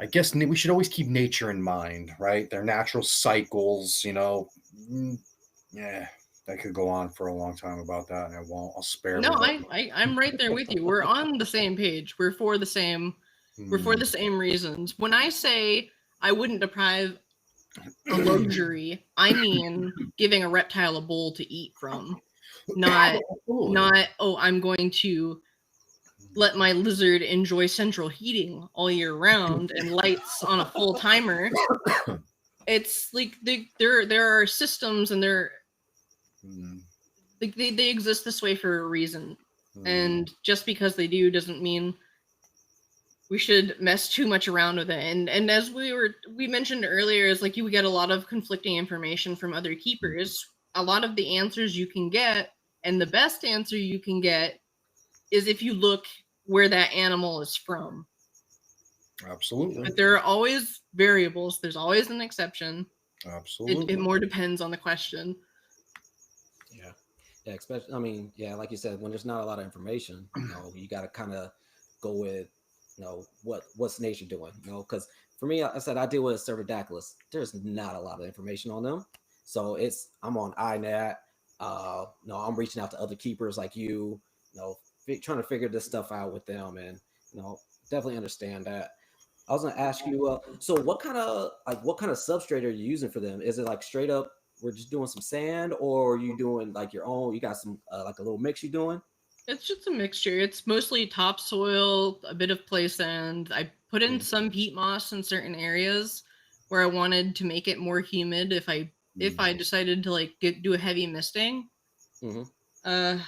I guess we should always keep nature in mind, right? Their natural cycles, yeah, I could go on for a long time about that, and I won't. I'll spare No, everybody. I'm right there with you. We're on the same page. We're for the same reasons. When I say I wouldn't deprive a luxury, I mean giving a reptile a bowl to eat from. Not oh, I'm going to let my lizard enjoy central heating all year round and lights on a full timer. It's like there are systems, and they exist this way for a reason. And just because they do doesn't mean we should mess too much around with it. And as we mentioned earlier, is like you get a lot of conflicting information from other keepers. A lot of the answers you can get, and the best answer you can get, is if you look where that animal is from. Absolutely. But there are always variables. There's always an exception. Absolutely. It more depends on the question. Yeah, especially, I mean, yeah, like you said, when there's not a lot of information, you got to kind of go with, what's nature doing, because for me, I said I deal with Cervidactylus. There's not a lot of information on them, so I'm on INAT. I'm reaching out to other keepers like you, trying to figure this stuff out with them, and definitely understand that. I was gonna ask you, so what kind of substrate are you using for them? Is it like straight up, we're just doing some sand, or are you doing like your own? You got some like a little mix you doing? It's just a mixture. It's mostly topsoil, a bit of play sand. I put in some peat moss in certain areas where I wanted to make it more humid. If I decided to like do a heavy misting, I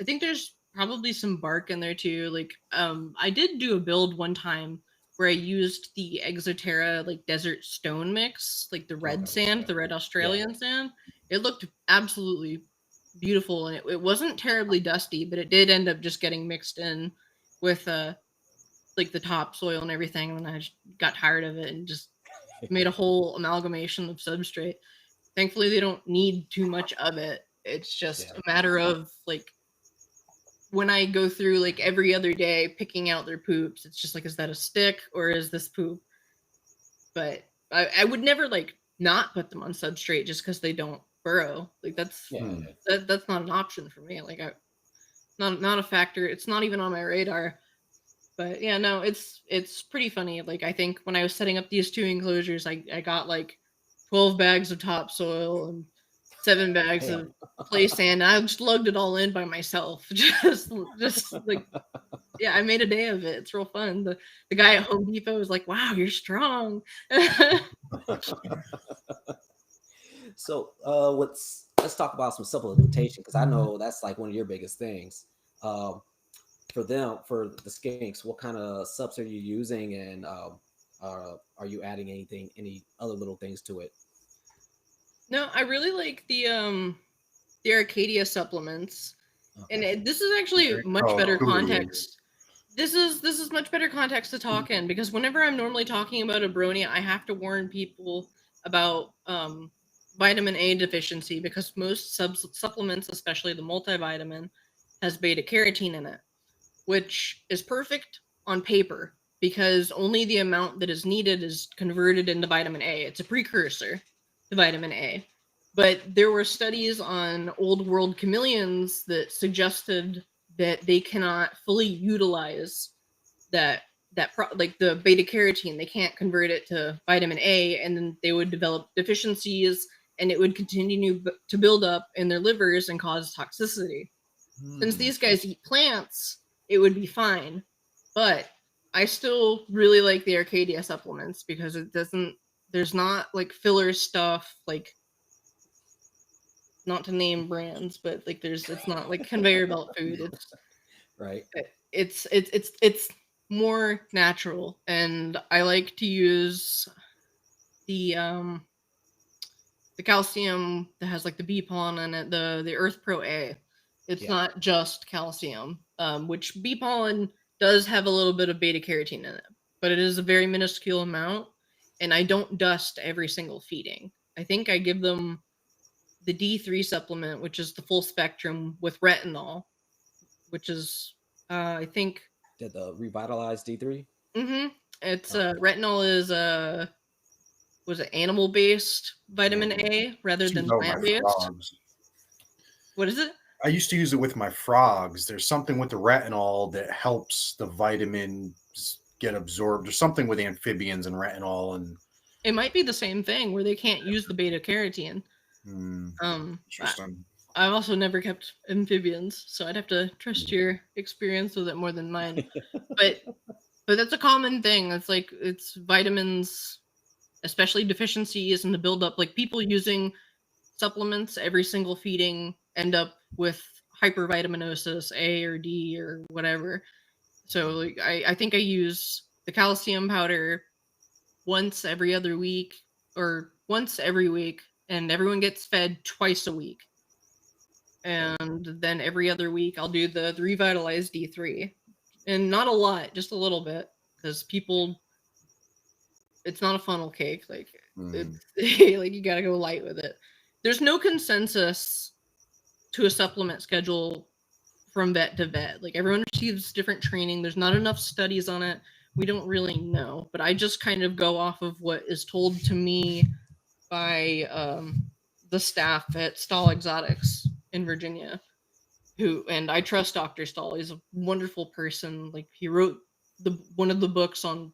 think there's probably some bark in there too. Like I did do a build one time where I used the Exoterra like desert stone mix, like the red sand, the red Australian sand. It looked absolutely beautiful, and it wasn't terribly dusty, but it did end up just getting mixed in with like the topsoil and everything, and then I just got tired of it and just made a whole amalgamation of substrate. Thankfully, they don't need too much of it. It's just a matter of like when I go through like every other day picking out their poops, it's just like, is that a stick or is this poop? But I would never like not put them on substrate just because they don't burrow. Like that's not an option for me. Like not a factor. It's not even on my radar. But yeah, no, it's pretty funny. Like I think when I was setting up these 2 enclosures, I got like 12 bags of topsoil and 7 bags of play sand. I just lugged it all in by myself. just like, yeah, I made a day of it. It's real fun. The guy at Home Depot was like, "Wow, you're strong." So let's talk about some supplementation, because I know that's like one of your biggest things. For the skinks, what kind of subs are you using, and are you adding any other little things to it? No, I really like the Arcadia supplements, and this is actually much better context. This is much better context to talk in, because whenever I'm normally talking about Abronia, I have to warn people about vitamin A deficiency, because most supplements, especially the multivitamin, has beta carotene in it, which is perfect on paper because only the amount that is needed is converted into vitamin A. It's a precursor to vitamin A. But there were studies on old world chameleons that suggested that they cannot fully utilize like the beta carotene. They can't convert it to vitamin A, and then they would develop deficiencies, and it would continue to build up in their livers and cause toxicity. Since these guys eat plants, it would be fine. But I still really like the Arcadia supplements because there's not like filler stuff, like, not to name brands, but like it's not like conveyor belt food. It's right. It's more natural, and I like to use the calcium that has like the bee pollen in it, the Earth Pro A. It's not just calcium, which bee pollen does have a little bit of beta carotene in it, but it is a very minuscule amount, and I don't dust every single feeding. I think I give them the D3 supplement, which is the full spectrum with retinol, which is I think the revitalized D3. Mm-hmm. It's retinol is was it animal-based vitamin A rather than plant-based? What is it? I used to use it with my frogs. There's something with the retinol that helps the vitamins get absorbed. There's something with amphibians and retinol, and it might be the same thing where they can't use the beta carotene. Interesting. I've also never kept amphibians, so I'd have to trust your experience with it more than mine. but that's a common thing. It's vitamins, especially deficiencies and the buildup. Like people using supplements every single feeding end up with hypervitaminosis, A or D or whatever. So like I think I use the calcium powder once every other week or once every week, and everyone gets fed twice a week. And then every other week I'll do the revitalized D3, and not a lot, just a little bit, because people, it's not a funnel cake. Like it's like you gotta go light with it. There's no consensus to a supplement schedule from vet to vet. Like everyone receives different training. There's not enough studies on it. We don't really know, but I just kind of go off of what is told to me by the staff at Stahl Exotics in Virginia, and I trust Dr. Stahl. He's a wonderful person. Like he wrote one of the books on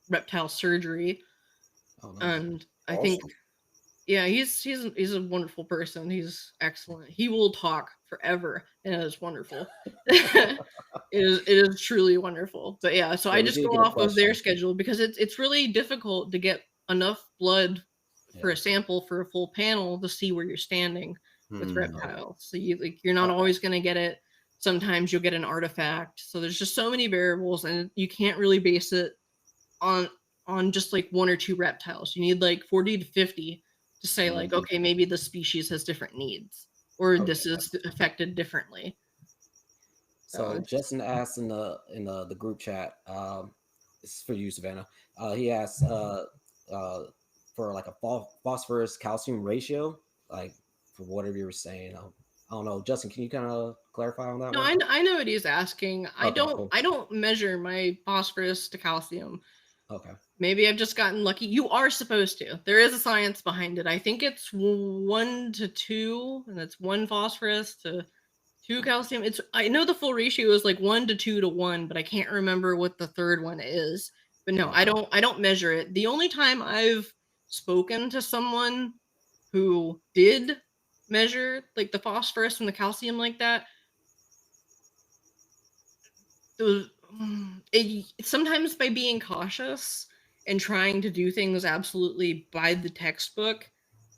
reptile surgery. Oh, nice. And I think, yeah, he's a wonderful person. He's excellent. He will talk forever, and it is wonderful. it is truly wonderful. But yeah, so I just go off of their schedule because it's really difficult to get enough blood for a sample for a full panel to see where you're standing with reptiles. So you're not always going to get it. Sometimes you'll get an artifact. So there's just so many variables, and you can't really base it on just like one or two reptiles. You need like 40 to 50 to say like, okay, maybe the species has different needs, or this is affected differently. So Justin asked in the group chat, this is for you, Savannah. He asked for like a phosphorus calcium ratio, like for whatever you were saying. I don't know, Justin, can you kind of clarify on that? No, I know what he's asking. Okay, I don't measure my phosphorus to calcium. Okay. Maybe I've just gotten lucky. You are supposed to. There is a science behind it. I think it's 1 to 2, and it's 1 phosphorus to 2 calcium. I know the full ratio is like 1 to 2 to 1, but I can't remember what the third one is. But no, I don't measure it. The only time I've spoken to someone who did measure like the phosphorus and the calcium like that, sometimes by being cautious and trying to do things absolutely by the textbook,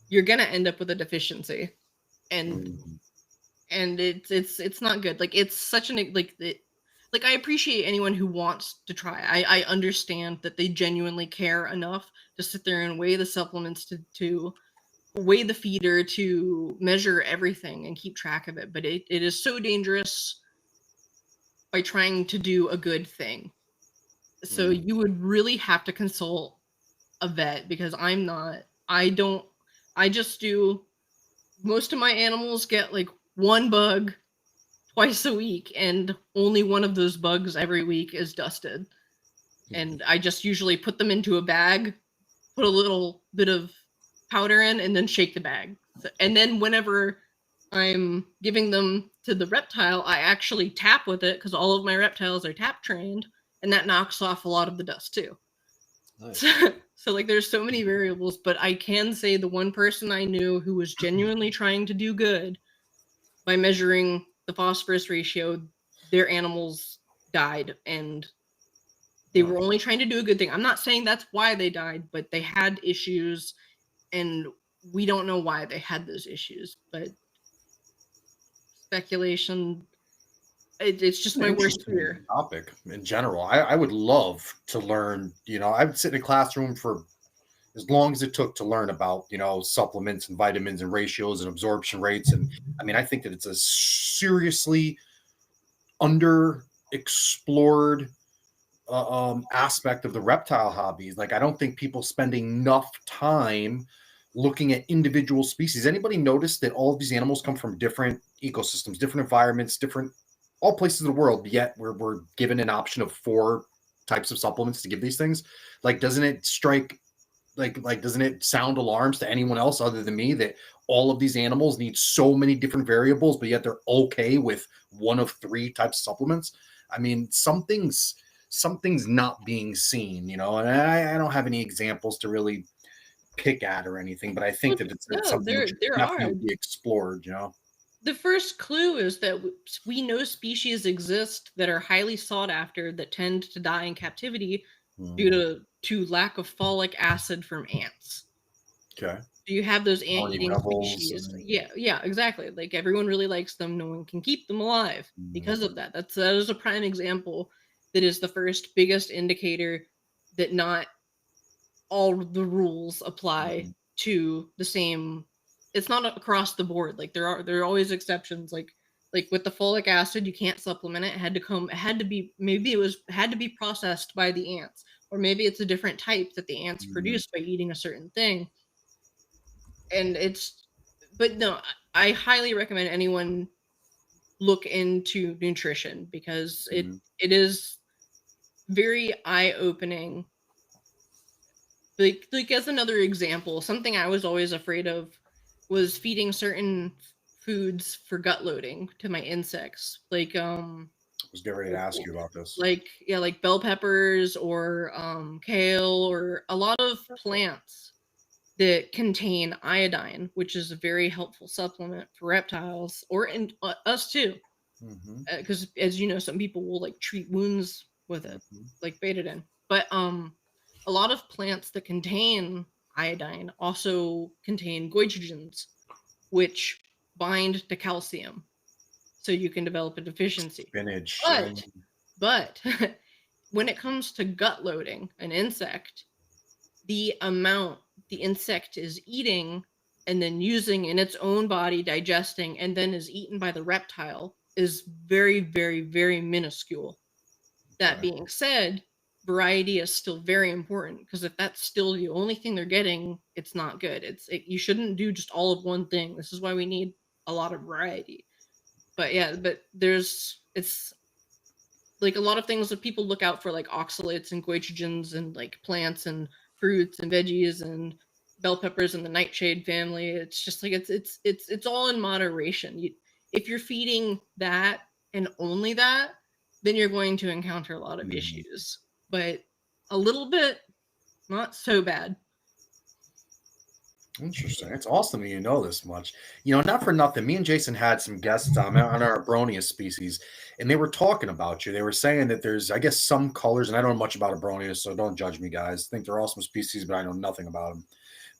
you're gonna end up with a deficiency, and it's not good. Like it's such an like I appreciate anyone who wants to try. I understand that they genuinely care enough to sit there and weigh the supplements, to weigh the feeder, to measure everything and keep track of it. But it is so dangerous by trying to do a good thing. So you would really have to consult a vet, because I just do, most of my animals get like 1 bug twice a week, and only one of those bugs every week is dusted. And I just usually put them into a bag, put a little bit of powder in, and then shake the bag. And then whenever I'm giving them to the reptile, I actually tap with it, because all of my reptiles are tap trained, and that knocks off a lot of the dust too. Nice. So like there's so many variables, but I can say the one person I knew who was genuinely trying to do good by measuring the phosphorus ratio, their animals died, and they were only trying to do a good thing. I'm not saying that's why they died, but they had issues, and we don't know why they had those issues, but speculation. It's just my worst fear. Topic in general. I would love to learn, I would sit in a classroom for as long as it took to learn about, supplements and vitamins and ratios and absorption rates. And I mean, I think that it's a seriously underexplored aspect of the reptile hobby. Like, I don't think people spend enough time looking at individual species. Anybody notice that all of these animals come from different ecosystems, different environments, all places in the world, yet we're given an option of 4 types of supplements to give these things, like, doesn't it strike, like doesn't it sound alarms to anyone else other than me that all of these animals need so many different variables, but yet they're okay with one of 3 types of supplements? I mean, something's not being seen, and I don't have any examples to really pick at or anything, but I think that it's No, something that should there are. definitely be explored. The first clue is that we know species exist that are highly sought after that tend to die in captivity due to lack of folic acid from ants. Okay. So you have those Colony ant-eating rebels species. and- Yeah, exactly. Like everyone really likes them. No one can keep them alive because of that. That is a prime example. That is the first biggest indicator that not all the rules apply to the same. It's not across the board. Like there are always exceptions. Like with the folic acid, you can't supplement it. It had to be, maybe had to be processed by the ants, or maybe it's a different type that the ants produce by eating a certain thing. And but no, I highly recommend anyone look into nutrition because it is very eye-opening. Like as another example, something I was always afraid of was feeding certain foods for gut loading to my insects. Like I was getting ready to ask you about this. like bell peppers or kale, or a lot of plants that contain iodine, which is a very helpful supplement for reptiles or us too. Because as you know, some people will like treat wounds with it, like betadine. But a lot of plants that contain iodine also contain goitrogens, which bind to calcium, so you can develop a deficiency. Spinach. But when it comes to gut loading an insect, the amount the insect is eating and then using in its own body, digesting, and then is eaten by the reptile is very, very, very minuscule. That being said, variety is still very important, because if that's still the only thing they're getting, it's not good. You shouldn't do just all of one thing. This is why we need a lot of variety. But yeah, it's like a lot of things that people look out for, like oxalates and goitrogens and like plants and fruits and veggies and bell peppers and the nightshade family. It's just like it's all in moderation. If you're feeding that and only that, then you're going to encounter a lot of issues. But a little bit, not so bad. Interesting. It's awesome that you know this much. Not for nothing, me and Jason had some guests on our Abronia species, and they were talking about you. They were saying that there's, I guess, some colors, and I don't know much about Abronia, so don't judge me, guys. I think they're awesome species, but I know nothing about them.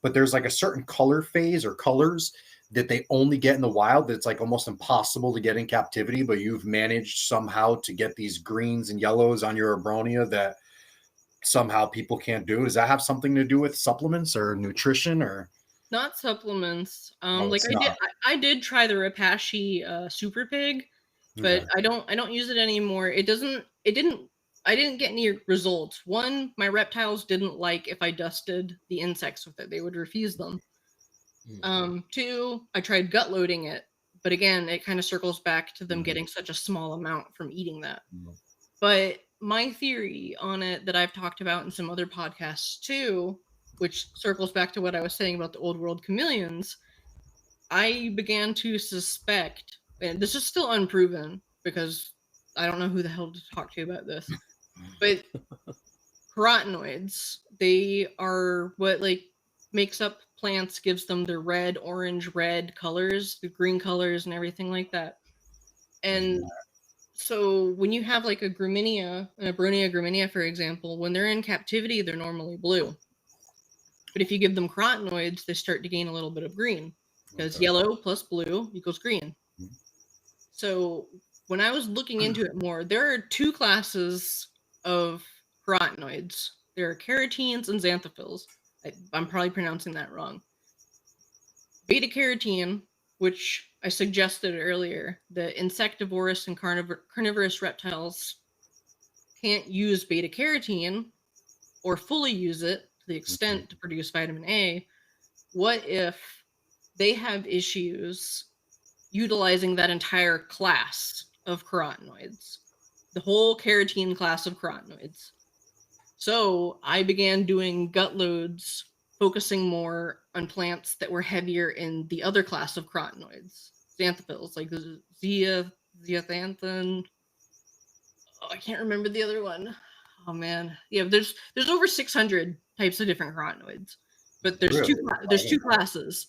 But there's like a certain color phase or colors that they only get in the wild that's like almost impossible to get in captivity, but you've managed somehow to get these greens and yellows on your Abronia that somehow people can't do. Does that have something to do with supplements or nutrition or? Not supplements. No, Like it's not. I did try the Repashy Super Pig, but Okay. I don't use it anymore. I didn't get any results. One, my reptiles didn't like if I dusted the insects with it. They would refuse them. Two, I tried gut loading it, but again, it kind of circles back to them getting such a small amount from eating that. But my theory on it that I've talked about in some other podcasts too, which circles back to what I was saying about the old world chameleons, I began to suspect, and this is still unproven because I don't know who the hell to talk to about this, but carotenoids, they are what like makes up plants, gives them their red, orange, red colors, the green colors and everything like that. And so when you have like a Graminia, an Abronia graminia, for example, when they're in captivity, they're normally blue. But if you give them carotenoids, they start to gain a little bit of green, because yellow plus blue equals green. So when I was looking into it more, there are 2 classes of carotenoids. There are carotenes and xanthophylls. I'm probably pronouncing that wrong. Beta carotene, which I suggested earlier, the insectivorous and carnivorous reptiles can't use beta carotene or fully use it to the extent to produce vitamin A. What if they have issues utilizing that entire class of carotenoids, the whole carotene class of carotenoids? So I began doing gut loads, focusing more on plants that were heavier in the other class of carotenoids, xanthophylls, like the zeaxanthin. Oh, I can't remember the other one. Oh man, yeah. There's over 600 types of different carotenoids, but Really? there's two classes.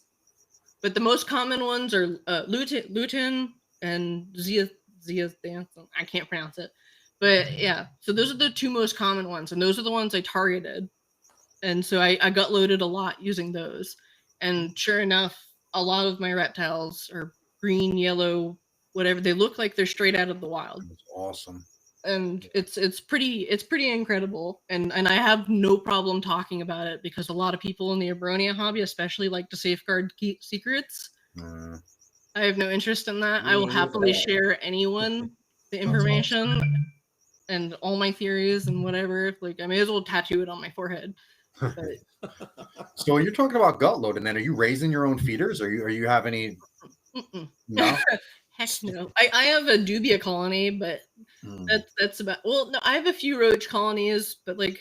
But the most common ones are lutein and zeaxanthin. I can't pronounce it, but yeah. So those are the two most common ones, and those are the ones I targeted. And so I gut loaded a lot using those. And sure enough, a lot of my reptiles are green, yellow, whatever. They look like they're straight out of the wild. That's awesome. And it's pretty incredible. And I have no problem talking about it because a lot of people in the Abronia hobby especially like to safeguard secrets. I have no interest in that. I will happily share anyone the information and all my theories and whatever. Like I may as well tattoo it on my forehead. But So you're talking about gut load, and then are you raising your own feeders? Are you have any? No. Heck no. I have a dubia colony, but that's about. Well, no, I have a few roach colonies, but like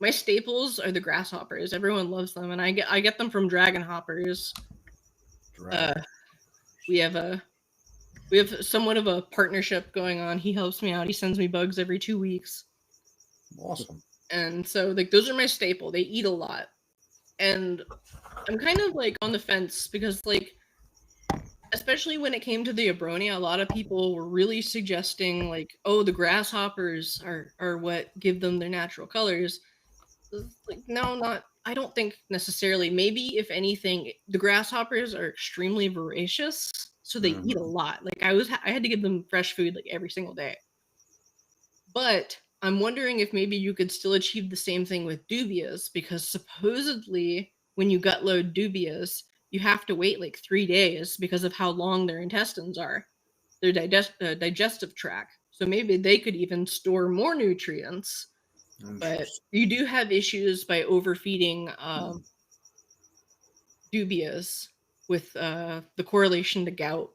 my staples are the grasshoppers. Everyone loves them, and I get them from dragon hoppers. We have somewhat of a partnership going on. He helps me out. He sends me bugs every 2 weeks. Awesome. And so like those are my staple. They eat a lot. And I'm kind of like on the fence because like especially when it came to the Abronia, a lot of people were really suggesting like, oh, the grasshoppers are what give them their natural colors. Like, no, not. I don't think necessarily. Maybe if anything, the grasshoppers are extremely voracious, so they eat a lot. Like I had to give them fresh food like every single day. But I'm wondering if maybe you could still achieve the same thing with dubias, because supposedly when you gut load dubias, you have to wait like 3 days because of how long their intestines are, their digestive tract. So maybe they could even store more nutrients. But you do have issues by overfeeding dubias with the correlation to gout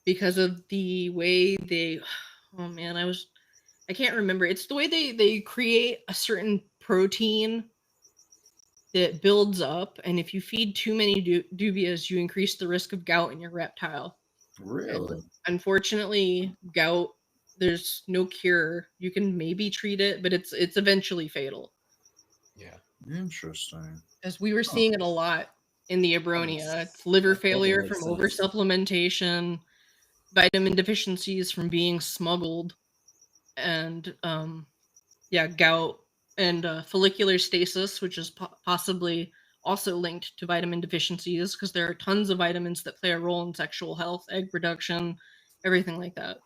because of the way they. Oh man, I can't remember. It's the way they create a certain protein that builds up, and if you feed too many dubias, you increase the risk of gout in your reptile. Really? And unfortunately, gout, there's no cure. You can maybe treat it, but it's eventually fatal. Yeah. Interesting. As we were seeing it a lot in the Abronia. It's liver failure from oversupplementation, vitamin deficiencies from being smuggled, and gout and follicular stasis, which is possibly also linked to vitamin deficiencies because there are tons of vitamins that play a role in sexual health, egg production, everything like that.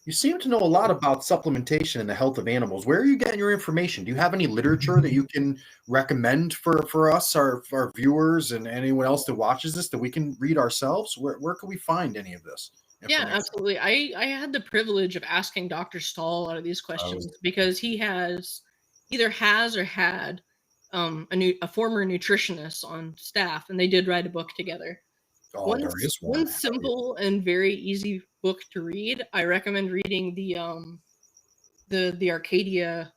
You seem to know a lot about supplementation and the health of animals. Where are you getting your information? Do you have any literature that you can recommend for us, our viewers, and anyone else that watches this that we can read ourselves? Where can we find any of this? Yeah, absolutely. I had the privilege of asking Dr. Stahl a lot of these questions because he either has or had a former nutritionist on staff, and they did write a book together. Oh, there is one. One simple and very easy book to read. I recommend reading the Arcadia.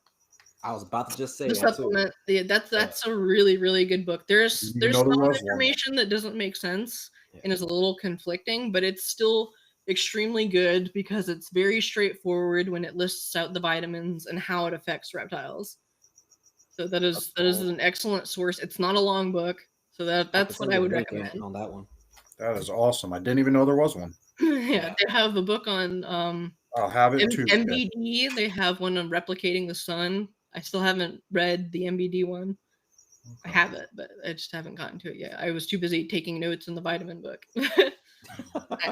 I was about to just say the that supplement. too. That's a really, really good book. There's some information that doesn't make sense and is a little conflicting, but it's still extremely good because it's very straightforward when it lists out the vitamins and how it affects reptiles. So that is an excellent source. It's not a long book, so that's what I would recommend on that one. That is awesome. I didn't even know there was one. Yeah, they have a book on I'll have it too. MBD. They have one on replicating the sun. I still haven't read the MBD one. I have it, but I just haven't gotten to it yet. I was too busy taking notes in the vitamin book.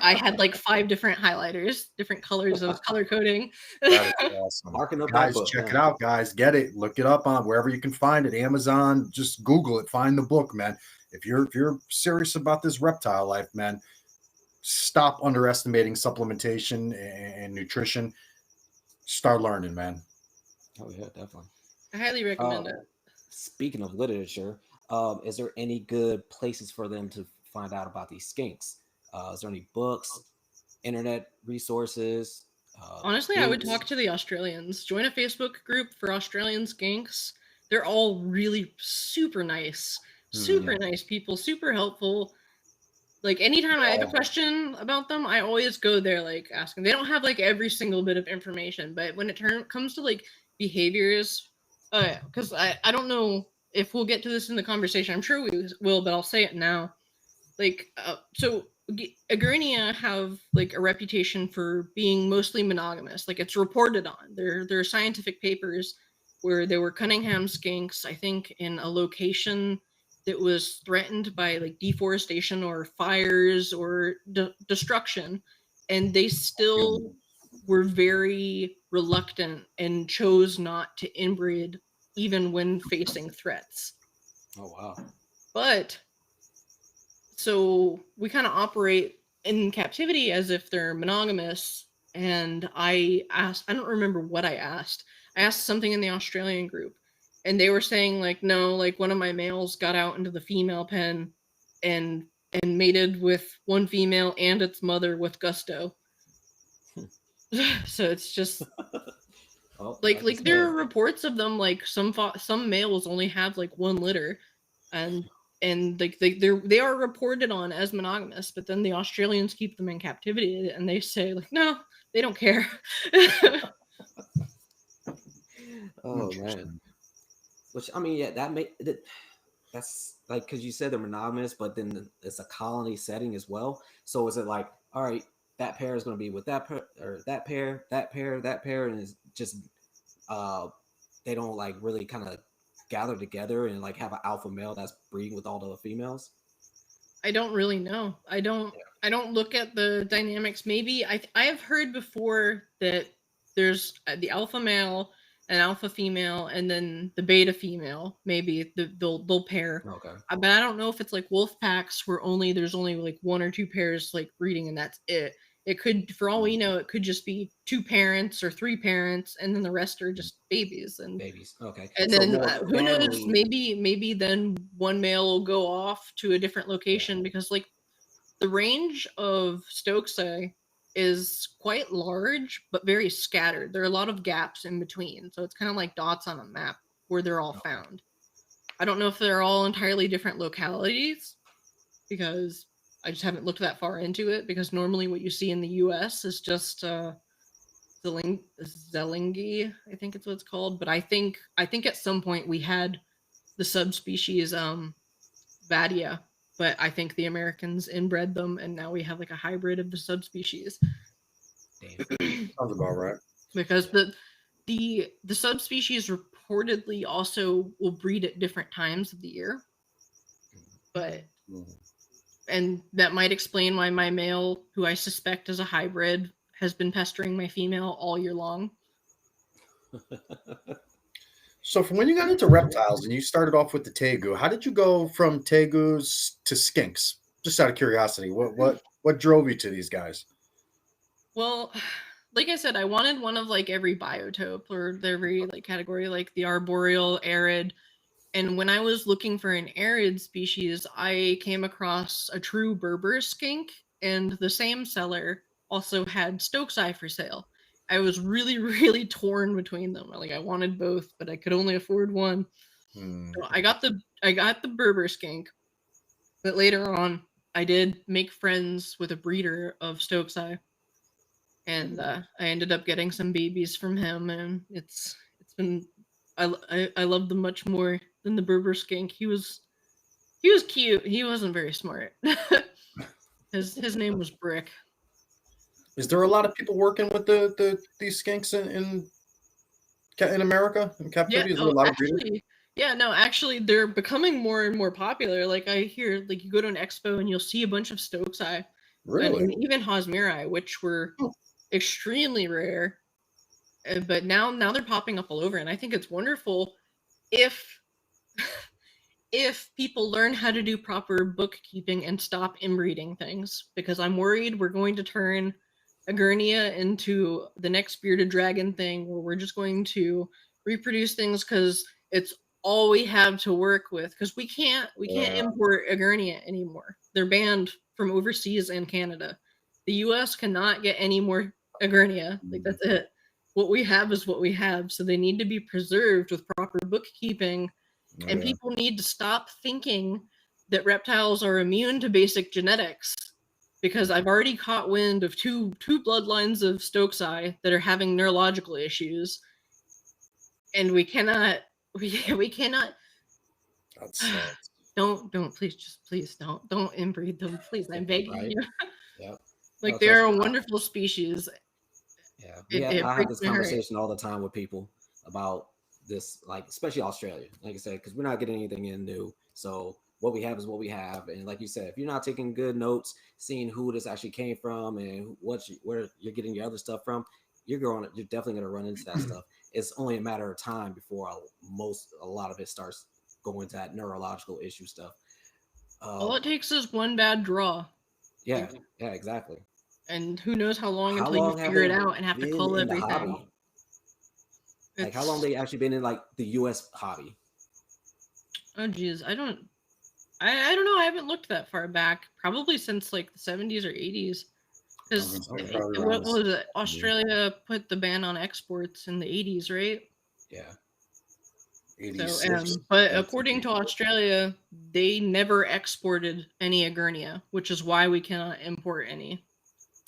I had like 5 different highlighters, different colors of color coding. That is awesome. Marking up guys, check it out, guys. Get it. Look it up on wherever you can find it. Amazon. Just Google it. Find the book, man. If you're serious about this reptile life, man, stop underestimating supplementation and nutrition. Start learning, man. Oh yeah, definitely. I highly recommend it. Speaking of literature, is there any good places for them to find out about these skinks? Is there any books, internet resources, Honestly, I would talk to the Australians. Join a Facebook group for Australian skinks. They're all really super nice people, super helpful. Like anytime I have a question about them, I always go there, like ask them. They don't have like every single bit of information, but when it comes to like behaviors, because I don't know if we'll get to this in the conversation. I'm sure we will, but I'll say it now. Like so Egernia have like a reputation for being mostly monogamous. Like it's reported on. There are scientific papers where there were Cunningham skinks, I think, in a location that was threatened by like deforestation or fires or destruction, and they still were very reluctant and chose not to inbreed even when facing threats. Oh wow. But so we kind of operate in captivity as if they're monogamous. And I don't remember what I asked. I asked something in the Australian group, and they were saying like, no, like one of my males got out into the female pen and mated with one female and its mother with gusto. So it's just like there are reports of them, like some males only have like one litter, and like they are reported on as monogamous, but then the Australians keep them in captivity and they say like, no, they don't care. Oh man. Which I mean, yeah, that's like, because you said they're monogamous, but then it's a colony setting as well. So is it like, all right, that pair is going to be with that pair, or that pair, that pair, that pair, and it's just they don't like really kind of gather together and like have an alpha male that's breeding with all the females? I don't really know. I don't look at the dynamics. Maybe I have heard before that there's the alpha male, an alpha female, and then the beta female. Maybe they'll pair. Okay. But I don't know if it's like wolf packs where there's only like one or two pairs like breeding and that's it. It could, for all we know, it could just be two parents or three parents, and then the rest are just babies. And babies. Okay. And so then who knows? Maybe then one male will go off to a different location, because like the range of stokesii is quite large but very scattered. There are a lot of gaps in between, so it's kind of like dots on a map where they're all found. I don't know if they're all entirely different localities, because I just haven't looked that far into it, because normally what you see in the US is just Zelingi, I think it's what it's called. But I think at some point we had the subspecies Vadia, but I think the Americans inbred them, and now we have like a hybrid of the subspecies. Sounds about right. Because the subspecies reportedly also will breed at different times of the year. But and that might explain why my male, who I suspect is a hybrid, has been pestering my female all year long. So from when you got into reptiles and you started off with the tegu, how did you go from tegus to skinks? Just out of curiosity, what drove you to these guys? Well, like I said, I wanted one of like every biotope or every like category, like the arboreal, arid. And when I was looking for an arid species, I came across a true Berber skink, and the same seller also had stokesii for sale. I was really, really torn between them. Like I wanted both, but I could only afford one. So I got the Berber skink, but later on, I did make friends with a breeder of stokesii, and I ended up getting some babies from him, and it's been I love them much more than the Berber skink. He was cute. He wasn't very smart. His name was Brick. Is there a lot of people working with these skinks in America in captivity? Is there a lot of breeders? Actually, they're becoming more and more popular. Like I hear, like you go to an expo and you'll see a bunch of stokesii, Really, and even Hosmeri, which were extremely rare. But now they're popping up all over, and I think it's wonderful if people learn how to do proper bookkeeping and stop inbreeding things, because I'm worried we're going to turn Egernia into the next bearded dragon thing, where we're just going to reproduce things because it's all we have to work with, because we can't import Egernia anymore. They're banned from overseas and Canada. The US cannot get any more Egernia. Like, that's it. What we have is what we have. So they need to be preserved with proper bookkeeping. And people need to stop thinking that reptiles are immune to basic genetics, because I've already caught wind of two bloodlines of stokesii that are having neurological issues, and we cannot. That sucks. Don't please don't inbreed them, please. I'm begging Right. you. Yep. Like, No, they're trust a me, wonderful species. Yeah, It I have breaks this my heart. conversation all the time with people about this, like especially Australia. Like I said, because we're not getting anything in new. So what we have is what we have, and like you said, if you're not taking good notes, seeing who this actually came from and where you're getting your other stuff from, you're definitely going to run into that stuff. It's only a matter of time before a lot of it starts going to that neurological issue stuff. All it takes is one bad draw. Yeah, yeah, exactly. And who knows how long How until long you have figure it they out and have to been cull in the everything. hobby? Like, how long they actually been in like the U.S. hobby? Oh geez, I don't know. I haven't looked that far back. Probably since like the 70s or 80s. Because what was it? Australia put the ban on exports in the 80s, right? Yeah. So, but according to Australia, they never exported any Egernia, which is why we cannot import any.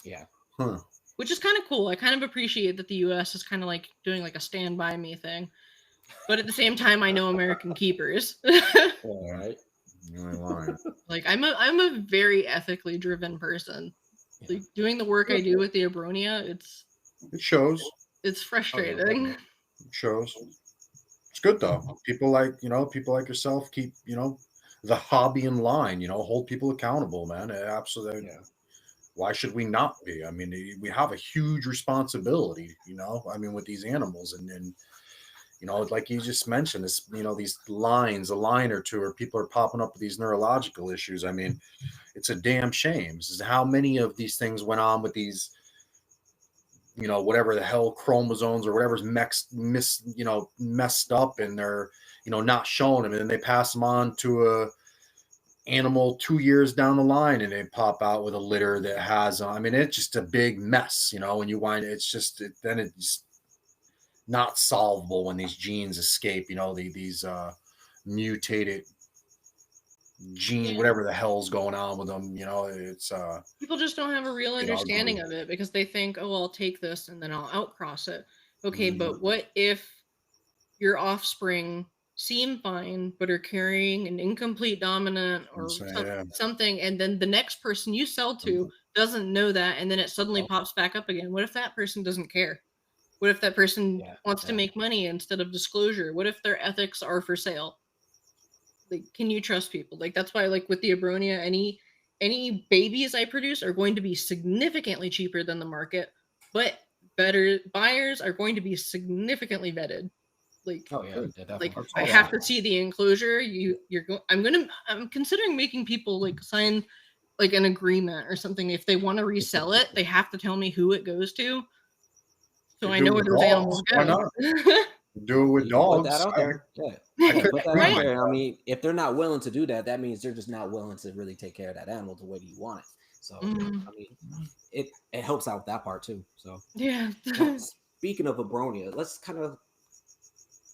Yeah. Huh. Which is kind of cool. I kind of appreciate that the U.S. is kind of like doing like a stand by me thing. But at the same time, I know American keepers. All right. Like, I'm a very ethically driven person. Yeah. Like, doing the work I do with the Abronia, it shows. It's frustrating. It shows. It's good though. People like yourself keep, the hobby in line, hold people accountable, man. Absolutely. Yeah. Why should we not be? I mean, we have a huge responsibility, with these animals, and like you just mentioned, this, these lines, a line or two, or people are popping up with these neurological issues. I mean, it's a damn shame. This is how many of these things went on with these, whatever the hell chromosomes or whatever's messed up, and they're, not showing them, and then they pass them on to a animal 2 years down the line, and they pop out with a litter that has, I mean, it's just a big mess, when you wind then it's not solvable when these genes escape, these mutated gene, whatever the hell's going on with them, it's people just don't have a real understanding of it, because they think, oh, I'll take this and then I'll outcross it. Okay, but what if your offspring seem fine but are carrying an incomplete dominant or something, and then the next person you sell to doesn't know that, and then it suddenly pops back up again? What if that person doesn't care? What if that person wants to make money instead of disclosure? What if their ethics are for sale? Like, can you trust people? Like, that's why, like, with the Abronia, any babies I produce are going to be significantly cheaper than the market, but better buyers are going to be significantly vetted. Like, I have to see the enclosure. I'm considering making people like sign like an agreement or something. If they want to resell it, they have to tell me who it goes to, so I know where those animals go. Why not? Do it with dogs. Put that out there. Put that out there. I mean, if they're not willing to do that, that means they're just not willing to really take care of that animal the way that you want it. So I mean, it helps out that part too. So yeah. Now, speaking of Abronia, let's kind of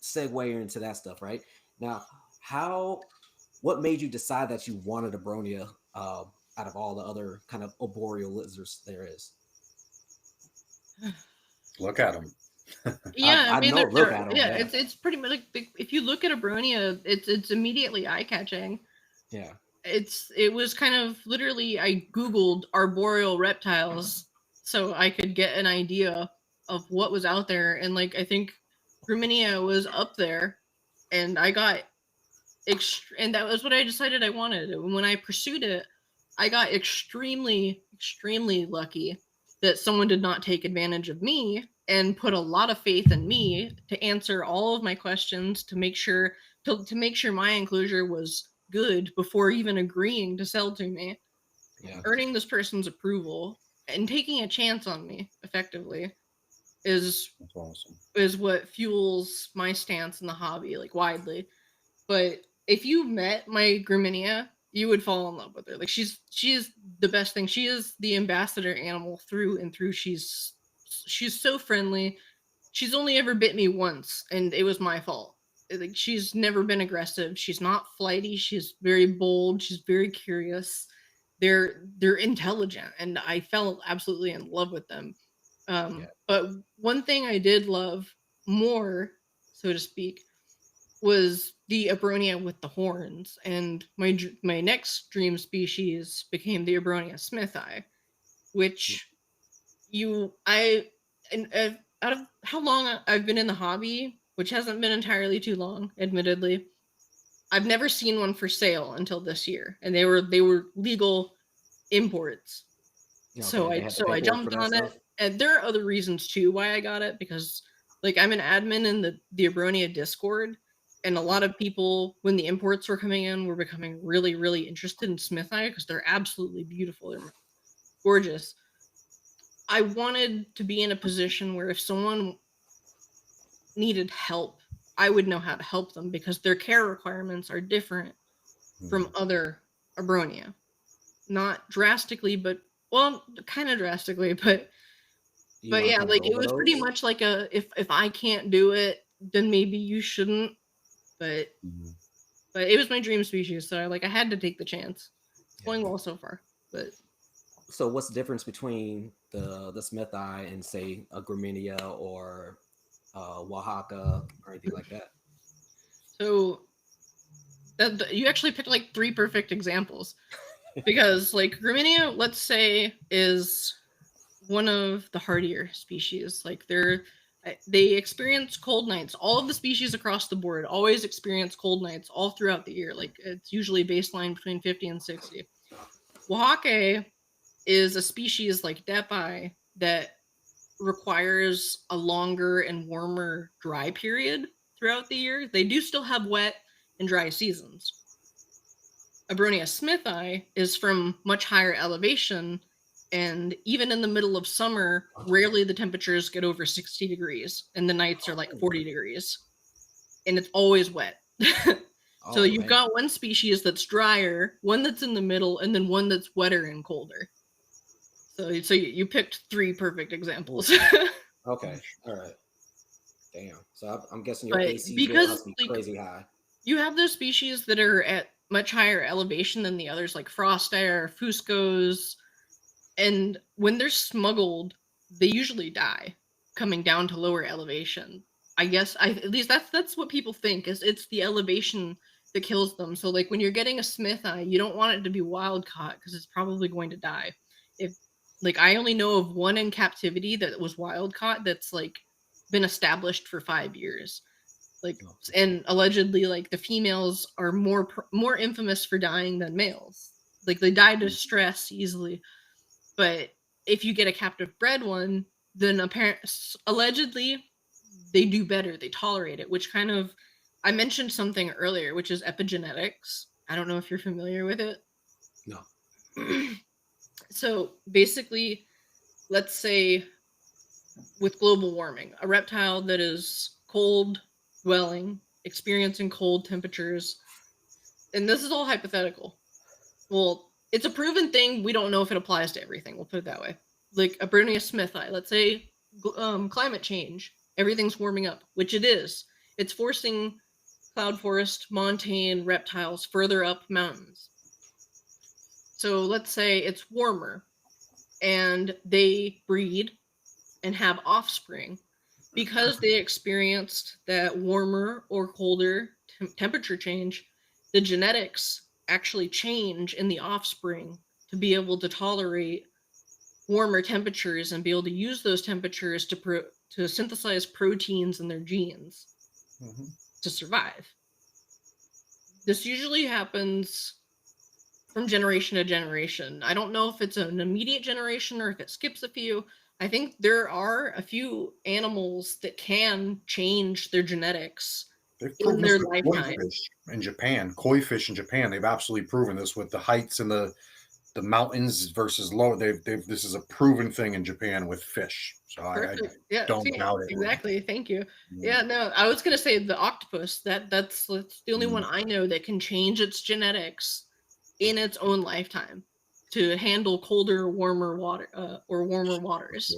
segue into that stuff right now. What made you decide that you wanted Abronia out of all the other kind of arboreal lizards there is? Look at them. Yeah, I mean, it's pretty much like, if you look at Abronia, it's immediately eye catching. Yeah, it was kind of literally, I Googled arboreal reptiles so I could get an idea of what was out there, and like, I think Brumania was up there, and I got and that was what I decided I wanted. And when I pursued it, I got extremely lucky that someone did not take advantage of me and put a lot of faith in me to answer all of my questions, to make sure my enclosure was good before even agreeing to sell to me. Yeah. Earning this person's approval and taking a chance on me effectively is what fuels my stance in the hobby, like, widely. But if you met my Grumenia, you would fall in love with her. Like, she is the best thing. She is the ambassador animal through and through. She's she's so friendly. She's only ever bit me once, and it was my fault. Like, she's never been aggressive. She's not flighty. She's very bold. She's very curious. They're intelligent, and I fell absolutely in love with them. But one thing I did love more, so to speak, was the Abronia with the horns, and my next dream species became the Abronia smithi, which out of how long I've been in the hobby, which hasn't been entirely too long, admittedly, I've never seen one for sale until this year, and they were legal imports. Okay, So I jumped on it, and there are other reasons too why I got it, because like I'm an admin in the Abronia Discord, and a lot of people, when the imports were coming in, were becoming really, really interested in smithi because they're absolutely beautiful. They're gorgeous. I wanted to be in a position where if someone needed help, I would know how to help them, because their care requirements are different from other Abronia. Not drastically, but well, kind of drastically, but yeah, like it was pretty much like if I can't do it, then maybe you shouldn't. But it was my dream species, so I had to take the chance. It's going well so far. But so what's the difference between the smithi and say a Graminia or Oaxaca or anything like that? So you actually picked like 3 perfect examples, because like Graminia, let's say, is one of the hardier species. Like they experience cold nights. All of the species across the board always experience cold nights all throughout the year. Like it's usually baseline between 50 and 60. Oaxaca is a species like Depai that requires a longer and warmer dry period throughout the year. They do still have wet and dry seasons. Abronia smithi is from much higher elevation, and even in the middle of summer, rarely the temperatures get over 60 degrees, and the nights are like 40 degrees, and it's always wet. So you've got one species that's drier, one that's in the middle, and then one that's wetter and colder. So you picked 3 perfect examples. Okay, all right. Damn. So I'm guessing your AC bill must be crazy high. You have those species that are at much higher elevation than the others, like Frostire, Fuscos, and when they're smuggled, they usually die coming down to lower elevation. I guess at least that's what people think, is it's the elevation that kills them. So like when you're getting a smithi, you don't want it to be wild caught, because it's probably going to die. If like I only know of one in captivity that was wild caught that's like been established for 5 years. Like, and allegedly, like the females are more infamous for dying than males. Like they die to stress easily. But if you get a captive bred one, then allegedly they do better. They tolerate it, which kind of, I mentioned something earlier, which is epigenetics. I don't know if you're familiar with it. No. So basically, let's say with global warming, a reptile that is cold dwelling, experiencing cold temperatures, and this is all hypothetical. Well, it's a proven thing. We don't know if it applies to everything. We'll put it that way. Like Abronia smithi, let's say climate change, everything's warming up, which it is. It's forcing cloud forest, montane reptiles further up mountains. So let's say it's warmer and they breed and have offspring. Because they experienced that warmer or colder temperature change, the genetics actually change in the offspring to be able to tolerate warmer temperatures and be able to use those temperatures to synthesize proteins in their genes to survive. This usually happens from generation to generation. I don't know if it's an immediate generation or if it skips a few. I think there are a few animals that can change their genetics in their lifetime. Koi fish in Japan, they've absolutely proven this with the heights and the mountains versus low. This is a proven thing in Japan with fish. So I don't doubt it. Exactly. Thank you. Yeah, no, I was gonna say the octopus. That's the only one I know that can change its genetics in its own lifetime to handle colder, warmer water or warmer waters.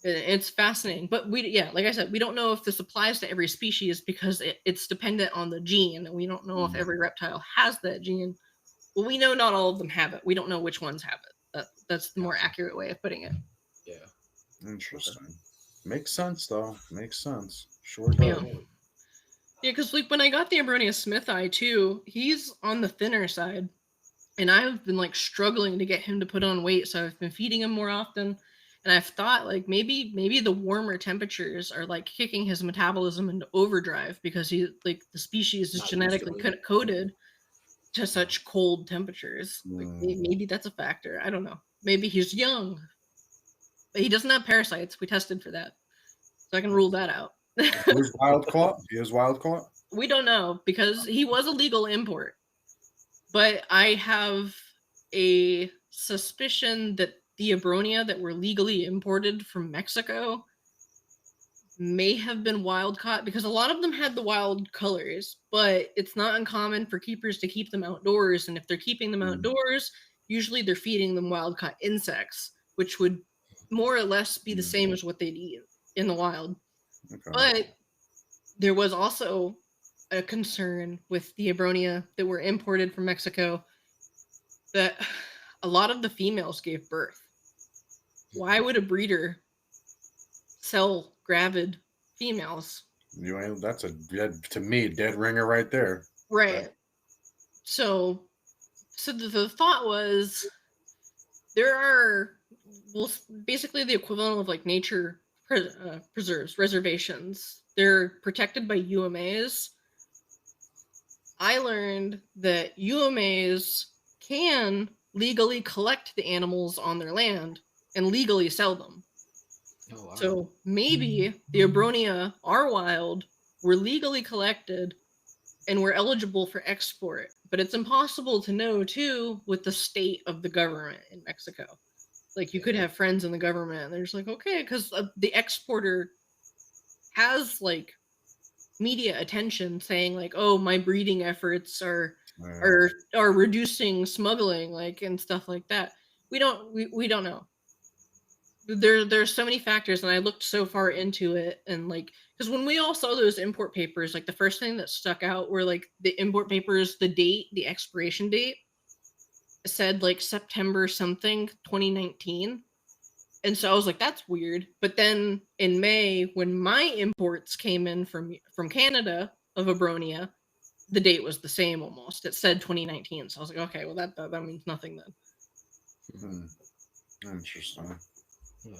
It's fascinating, but like I said, we don't know if this applies to every species because it's dependent on the gene, and we don't know if every reptile has that gene. Well, we know not all of them have it. We don't know which ones have it. That's the more accurate way of putting it. Yeah. Interesting. Makes sense, though. Makes sense. Sure does. Yeah, because like when I got the Abronia Smith eye too, he's on the thinner side, and I've been like struggling to get him to put on weight, so I've been feeding him more often. And I've thought like maybe the warmer temperatures are like kicking his metabolism into overdrive because he like the species is genetically coded to such cold temperatures. Like maybe that's a factor. I don't know. Maybe he's young, but he doesn't have parasites. We tested for that, so I can rule that out. He was wild caught. He is wild caught. We don't know because he was a legal import, but I have a suspicion that the Abronia that were legally imported from Mexico may have been wild caught because a lot of them had the wild colors, but it's not uncommon for keepers to keep them outdoors. And if they're keeping them outdoors, usually they're feeding them wild caught insects, which would more or less be the same as what they'd eat in the wild. Okay. But there was also a concern with the Abronia that were imported from Mexico that a lot of the females gave birth. Why would a breeder sell gravid females? That's to me, a dead ringer right there. Right. So the thought was there are basically the equivalent of like nature preserves, reservations. They're protected by UMAs. I learned that UMAs can legally collect the animals on their land and legally sell them. Oh, wow. So maybe the Abronia are wild, were legally collected, and were eligible for export. But it's impossible to know, too, with the state of the government in Mexico. Like, you could have friends in the government, and they're just like, okay, because the exporter has, like, media attention saying, like, oh, my breeding efforts are reducing smuggling, like, and stuff like that. We don't know. There's so many factors, and I looked so far into it, and like, because when we all saw those import papers, like the first thing that stuck out were like the import papers, the expiration date said like September something 2019, and so I was like, that's weird. But then in May, when my imports came in from Canada of Abronia, the date was the same almost. It said 2019, so I was like, okay, well that means nothing then. Interesting. Yeah.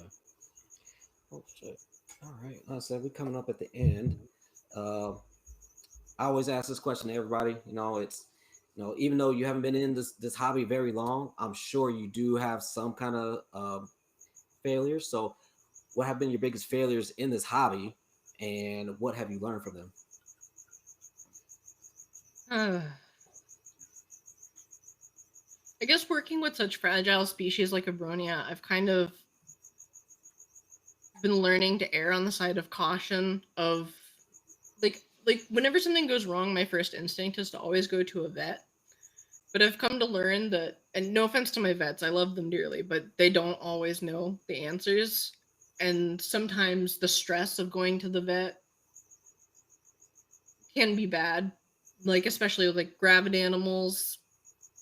Oh shit. All right. So we're coming up at the end. I always ask this question to everybody. It's even though you haven't been in this hobby very long, I'm sure you do have some kind of failures. So, what have been your biggest failures in this hobby, and what have you learned from them? I guess working with such fragile species like Abronia, I've kind of been learning to err on the side of caution of like whenever something goes wrong, my first instinct is to always go to a vet. But I've come to learn that, and no offense to my vets, I love them dearly, but they don't always know the answers. And sometimes the stress of going to the vet can be bad. Like, especially with like gravid animals,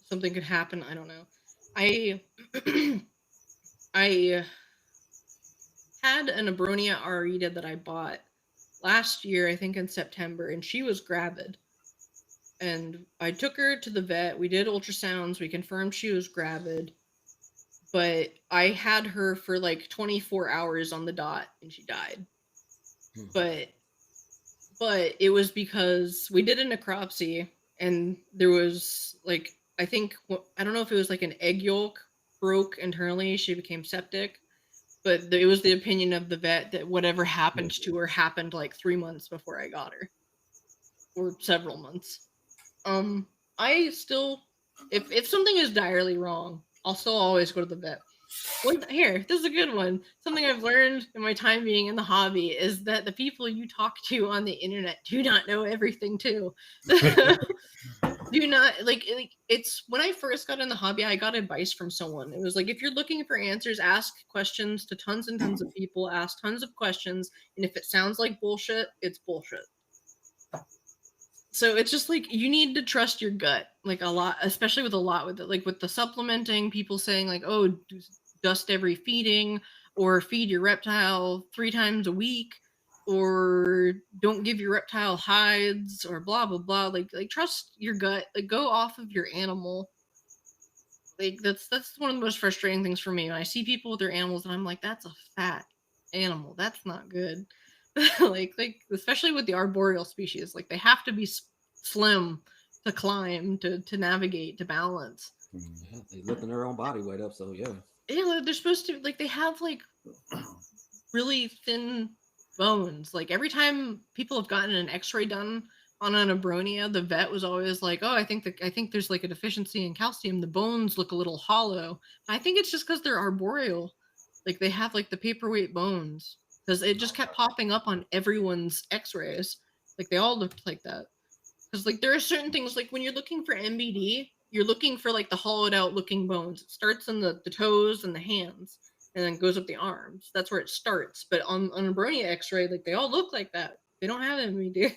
something could happen. I don't know. I had an Abronia Arida that I bought last year, I think in September, and she was gravid. And I took her to the vet. We did ultrasounds. We confirmed she was gravid. But I had her for like 24 hours on the dot, and she died. But it was because we did a necropsy, and there was like, I don't know if it was like an egg yolk broke internally. She became septic. But it was the opinion of the vet that whatever happened to her happened like 3 months before I got her. Or several months. I still, if something is direly wrong, I'll still always go to the vet. Here, this is a good one. Something I've learned in my time being in the hobby is that the people you talk to on the internet do not know everything too. Do not like it's when I first got in the hobby, I got advice from someone. It was like, if you're looking for answers, ask questions to tons and tons of people, ask tons of questions, and if it sounds like bullshit, it's bullshit. So it's just like, you need to trust your gut, like a lot, especially with the supplementing, people saying like, oh, dust every feeding, or feed your reptile 3 times a week, or don't give your reptile hides, or blah blah blah. Like trust your gut, like go off of your animal. Like that's one of the most frustrating things for me. When I see people with their animals and I'm like, that's a fat animal, that's not good. like especially with the arboreal species, like they have to be slim to climb, to navigate, to balance. Yeah, they lifting their own body weight up, so yeah. Yeah, they're supposed to, like, they have like really thin bones. Like every time people have gotten an x-ray done on an Abronia, the vet was always like, oh, I think there's like a deficiency in calcium, the bones look a little hollow. I think it's just because they're arboreal, like they have like the paperweight bones, because it just kept popping up on everyone's x-rays, like they all looked like that. Because like there are certain things, like when you're looking for MBD, you're looking for like the hollowed out looking bones. It starts in the toes and the hands, and then goes up the arms. That's where it starts. But on a Abronia x-ray, like they all look like that. They don't have MBD.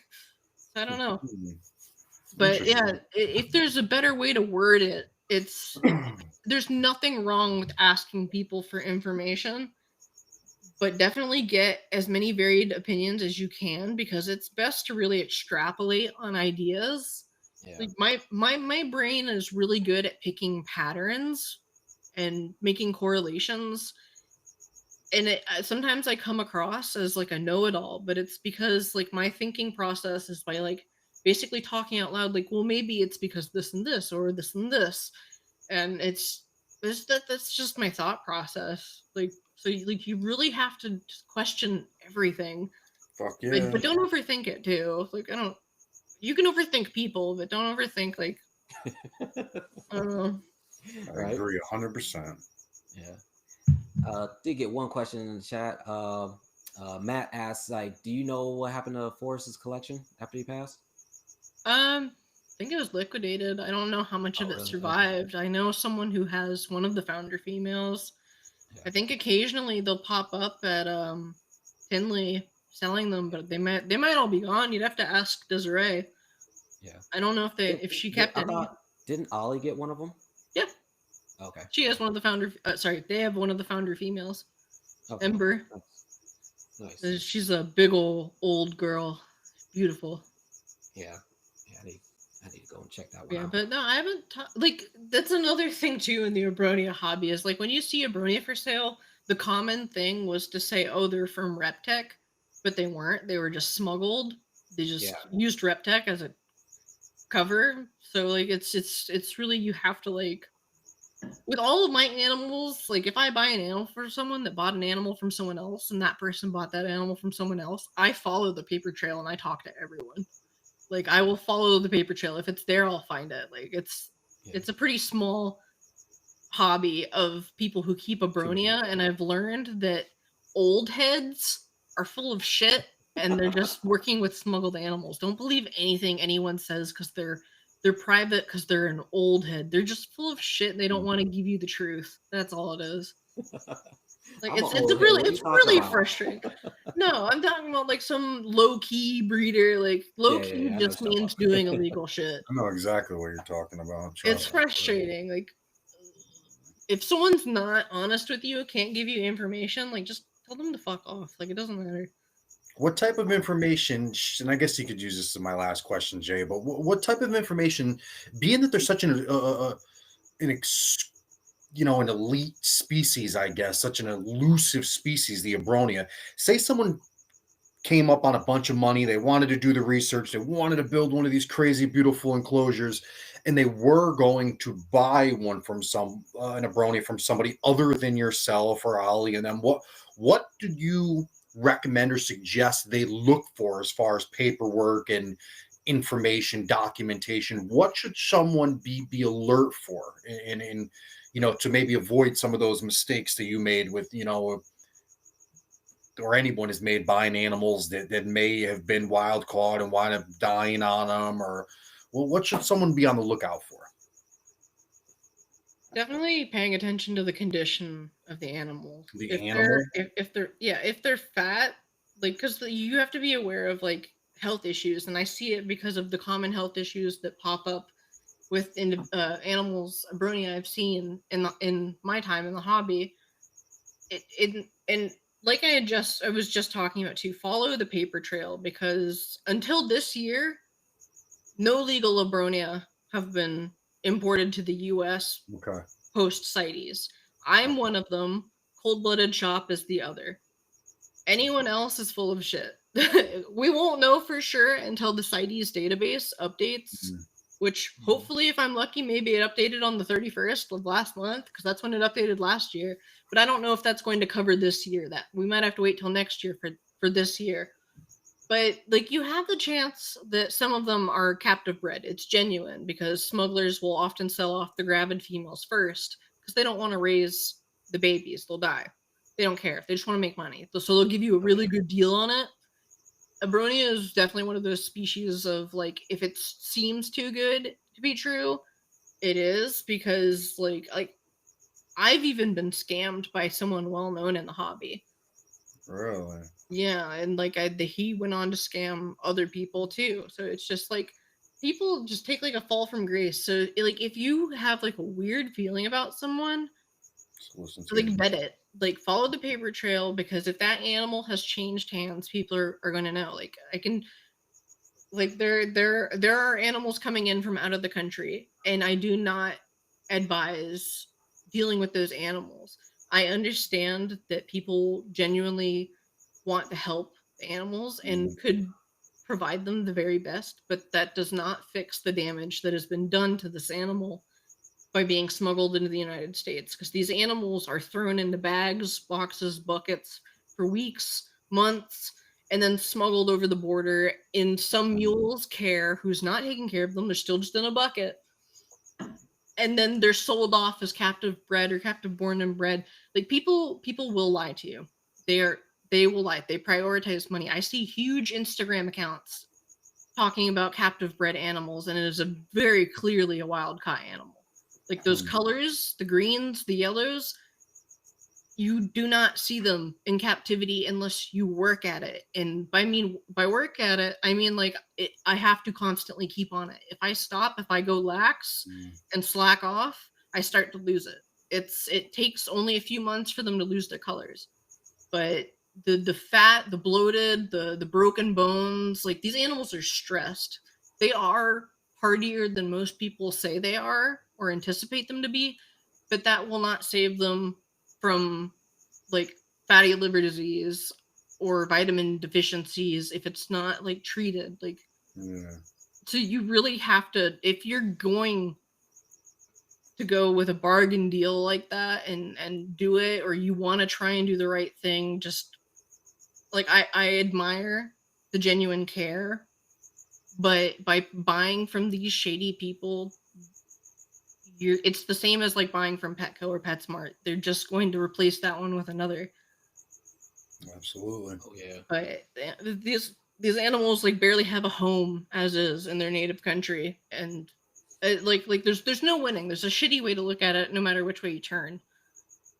So I don't know. But yeah, if there's a better way to word it, it's there's nothing wrong with asking people for information, but definitely get as many varied opinions as you can, because it's best to really extrapolate on ideas. Yeah. Like my brain is really good at picking patterns and making correlations, and sometimes I come across as like a know-it-all, but it's because like my thinking process is by like basically talking out loud, like, well, maybe it's because this and this, or this and this, and that's just my thought process. Like, so you really have to just question everything. Fuck yeah. But don't overthink it too. Like, you can overthink people, but don't overthink, like, I don't know. I agree 100%. Yeah. Did get one question in the chat. Matt asks, like, do you know what happened to Forrest's collection after he passed? I think it was liquidated. I don't know how much of it really? survived. I know someone who has one of the founder females. Yeah. I think occasionally they'll pop up at Tinley selling them, but they might all be gone. You'd have to ask Desiree. Yeah. I don't know if she kept it. Didn't Ollie get one of them? Yeah. Okay. She has one of the founder. They have one of the founder females. Okay. Ember. Nice. She's a big old girl. Beautiful. Yeah. I need to go and check that one out. Yeah, but no, I haven't. Like, that's another thing too in the Abronia hobby, is like when you see Abronia for sale, the common thing was to say, oh, they're from Reptech, but they weren't. They were just smuggled. They just used Reptech as a cover. So like it's really, you have to, like, with all of my animals, like if I buy an animal for someone that bought an animal from someone else, and that person bought that animal from someone else, I follow the paper trail and I talk to everyone. Like, I will follow the paper trail. If it's there, I'll find it. Like, it's a pretty small hobby of people who keep Abronia, and I've learned that old heads are full of shit, and they're just working with smuggled animals. Don't believe anything anyone says because they're private, because they're an old head. They're just full of shit, and they don't want to give you the truth. That's all it is. Like, it's really frustrating. No, I'm talking about like some low-key breeder. Like, low-key just means doing illegal shit. I know exactly what you're talking about. It's frustrating. Like, if someone's not honest with you, can't give you information, like, just tell them to fuck off. Like, it doesn't matter. What type of information, and I guess you could use this as my last question, Jay, but what type of information, being that there's such an elite species, I guess, such an elusive species, the Abronia. Say someone came up on a bunch of money, they wanted to do the research, they wanted to build one of these crazy, beautiful enclosures, and they were going to buy one from an Abronia from somebody other than yourself or Ollie and them. What do you recommend or suggest they look for as far as paperwork and information, documentation? What should someone be alert for in to maybe avoid some of those mistakes that you made with, or anyone has made buying animals that may have been wild caught and wind up dying on them, or Well, what should someone be on the lookout for? Definitely paying attention to the condition of the animal. The If animal? if they're fat, like, because you have to be aware of like health issues, and I see it because of the common health issues that pop up with animals. Abronia I've seen in my time in the hobby. And like I was just talking about too, follow the paper trail, because until this year, no legal Abronia have been imported to the U.S. Okay. post CITES. I'm one of them. Cold Blooded Shop is the other. Anyone else is full of shit. We won't know for sure until the CITES database updates, which hopefully, if I'm lucky, maybe it updated on the 31st of last month, because that's when it updated last year. But I don't know if that's going to cover this year. That we might have to wait till next year for this year. But like, you have the chance that some of them are captive bred. It's genuine, because smugglers will often sell off the gravid females first because they don't want to raise the babies. They'll die. They don't care. They just want to make money. So they'll give you a really good deal on it. Abronia is definitely one of those species of, like, if it seems too good to be true, it is, because like I've even been scammed by someone well known in the hobby. Really? Yeah, and like he went on to scam other people too. So it's just like, people just take like a fall from grace. So like, if you have like a weird feeling about someone, like, vet it. Like, follow the paper trail, because if that animal has changed hands, people are going to know. Like, I can, like, there are animals coming in from out of the country, and I do not advise dealing with those animals. I understand that people genuinely want to help the animals and could provide them the very best, but that does not fix the damage that has been done to this animal by being smuggled into the United States, because these animals are thrown into bags, boxes, buckets for weeks, months, and then smuggled over the border in some mule's care who's not taking care of them. They're still just in a bucket. And then they're sold off as captive bred or captive born and bred. Like, people will lie to you. They will lie. They prioritize money. I see huge Instagram accounts talking about captive bred animals, and it is a very clearly a wild caught animal. Like, those colors, the greens, the yellows, you do not see them in captivity unless you work at it. And by work at it, I mean, like, I have to constantly keep on it. If I stop, if I go lax and slack off, I start to lose it. It takes only a few months for them to lose their colors. But the fat, the bloated, the broken bones, like, these animals are stressed. They are hardier than most people say they are or anticipate them to be, but that will not save them from, like, fatty liver disease or vitamin deficiencies if it's not, like, treated. Like, so you really have to, if you're going to go with a bargain deal like that and do it, or you want to try and do the right thing, just, like, I admire the genuine care, but by buying from these shady people, it's the same as like buying from Petco or PetSmart. They're just going to replace that one with another. Absolutely. Oh yeah. But these animals, like, barely have a home as is in their native country, and like there's no winning. There's a shitty way to look at it, no matter which way you turn.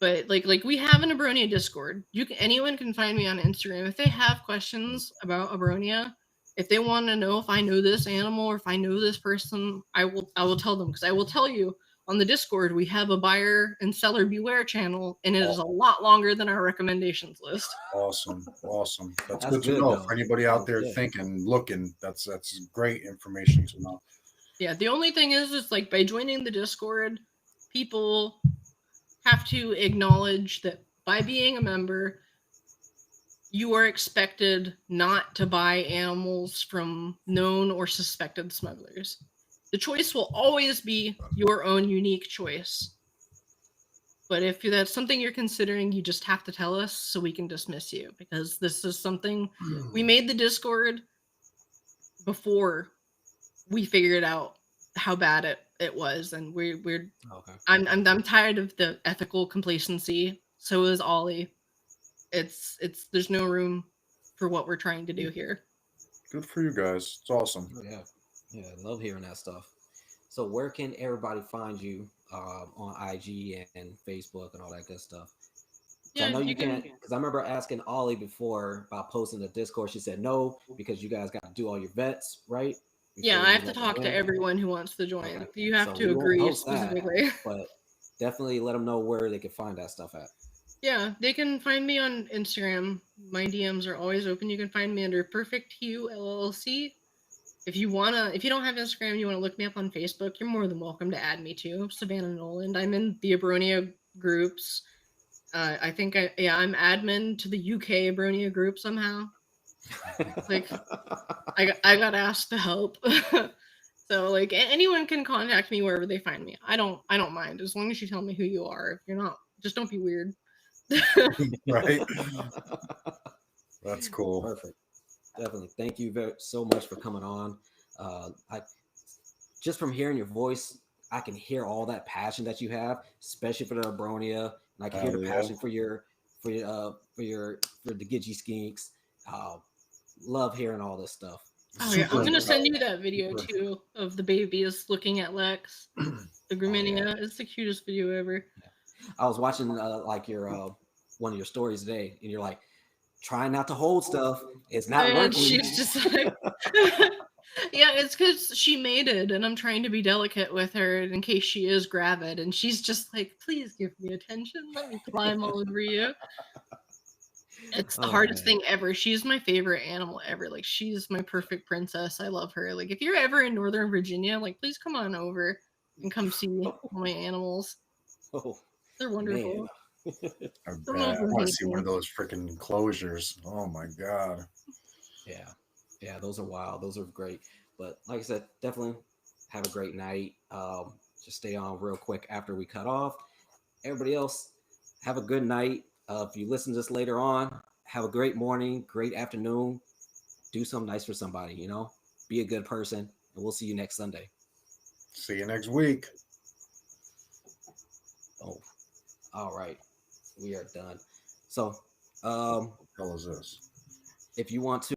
But like we have an Abronia Discord. Anyone can find me on Instagram if they have questions about Abronia. If they want to know if I know this animal or if I know this person, I will tell them, because I will tell you, on the Discord we have a buyer and seller beware channel, and it is a lot longer than our recommendations list. Awesome. That's That's good to good, know. though. For anybody out there thinking, looking, that's great information to know. Yeah, the only thing is like, by joining the Discord, people have to acknowledge that by being a member, you are expected not to buy animals from known or suspected smugglers. The choice will always be your own unique choice. But if that's something you're considering, you just have to tell us so we can dismiss you, because this is something we made the Discord before we figured out how bad it was, and we're Okay. I'm tired of the ethical complacency. So is Ollie. It's there's no room for what we're trying to do here. Good for you guys. It's awesome. Oh, yeah. Yeah, I love hearing that stuff. So where can everybody find you on IG and Facebook and all that good stuff? So I Yeah, know you you can't, can. because I remember asking Ollie before about posting the Discord. She said no because you guys got to do all your vets right Yeah, before I you have to let them talk to in. everyone who wants to Okay, join. You have so to we won't agree post that, specifically. but definitely let them know where they can find that stuff at. Yeah, they can find me on Instagram. My DMs are always open. You can find me under Perfect Hue LLC. If you don't have Instagram, you wanna look me up on Facebook, you're more than welcome to add me too. Savannah Noland. I'm in the Abronia groups. I think I'm admin to the UK Abronia group somehow. Like I got asked to help. So like anyone can contact me wherever they find me. I don't mind as long as you tell me who you are. If you're not, just don't be weird. Right. That's cool. Perfect. Definitely. Thank you so much for coming on. I just from hearing your voice, I can hear all that passion that you have, especially for the Abronia, and I can hear the Yeah. passion for the gidgee skinks. Uh, love hearing all this stuff. Oh yeah, Super I'm gonna send you impressed. that video Super. too of the babies looking at Lex. The Oh yeah. Grumania. It's the cutest video ever. I was watching like your one of your stories today, and you're like trying not to hold stuff. It's not And working. she's just like, yeah, it's because she mated, and I'm trying to be delicate with her in case she is gravid, and she's just like, please give me attention. Let me climb all over you. It's the Oh hardest man. thing ever. She's my favorite animal ever. Like, she's my perfect princess. I love her. Like, if you're ever in Northern Virginia, like, please come on over and come see all my animals. Oh They're man. wonderful. I Some bet. of I them want to hate see one me. of those freaking enclosures. Oh my god. Yeah. Yeah, those are wild. Those are great. But like I said, definitely have a great night. Just stay on real quick after we cut off. Everybody else, have a good night. If you listen to this later on, have a great morning, great afternoon. Do something nice for somebody, you know? Be a good person, and we'll see you next Sunday. See you next week. Oh, all right. We are done. So, What the hell is this? if you want to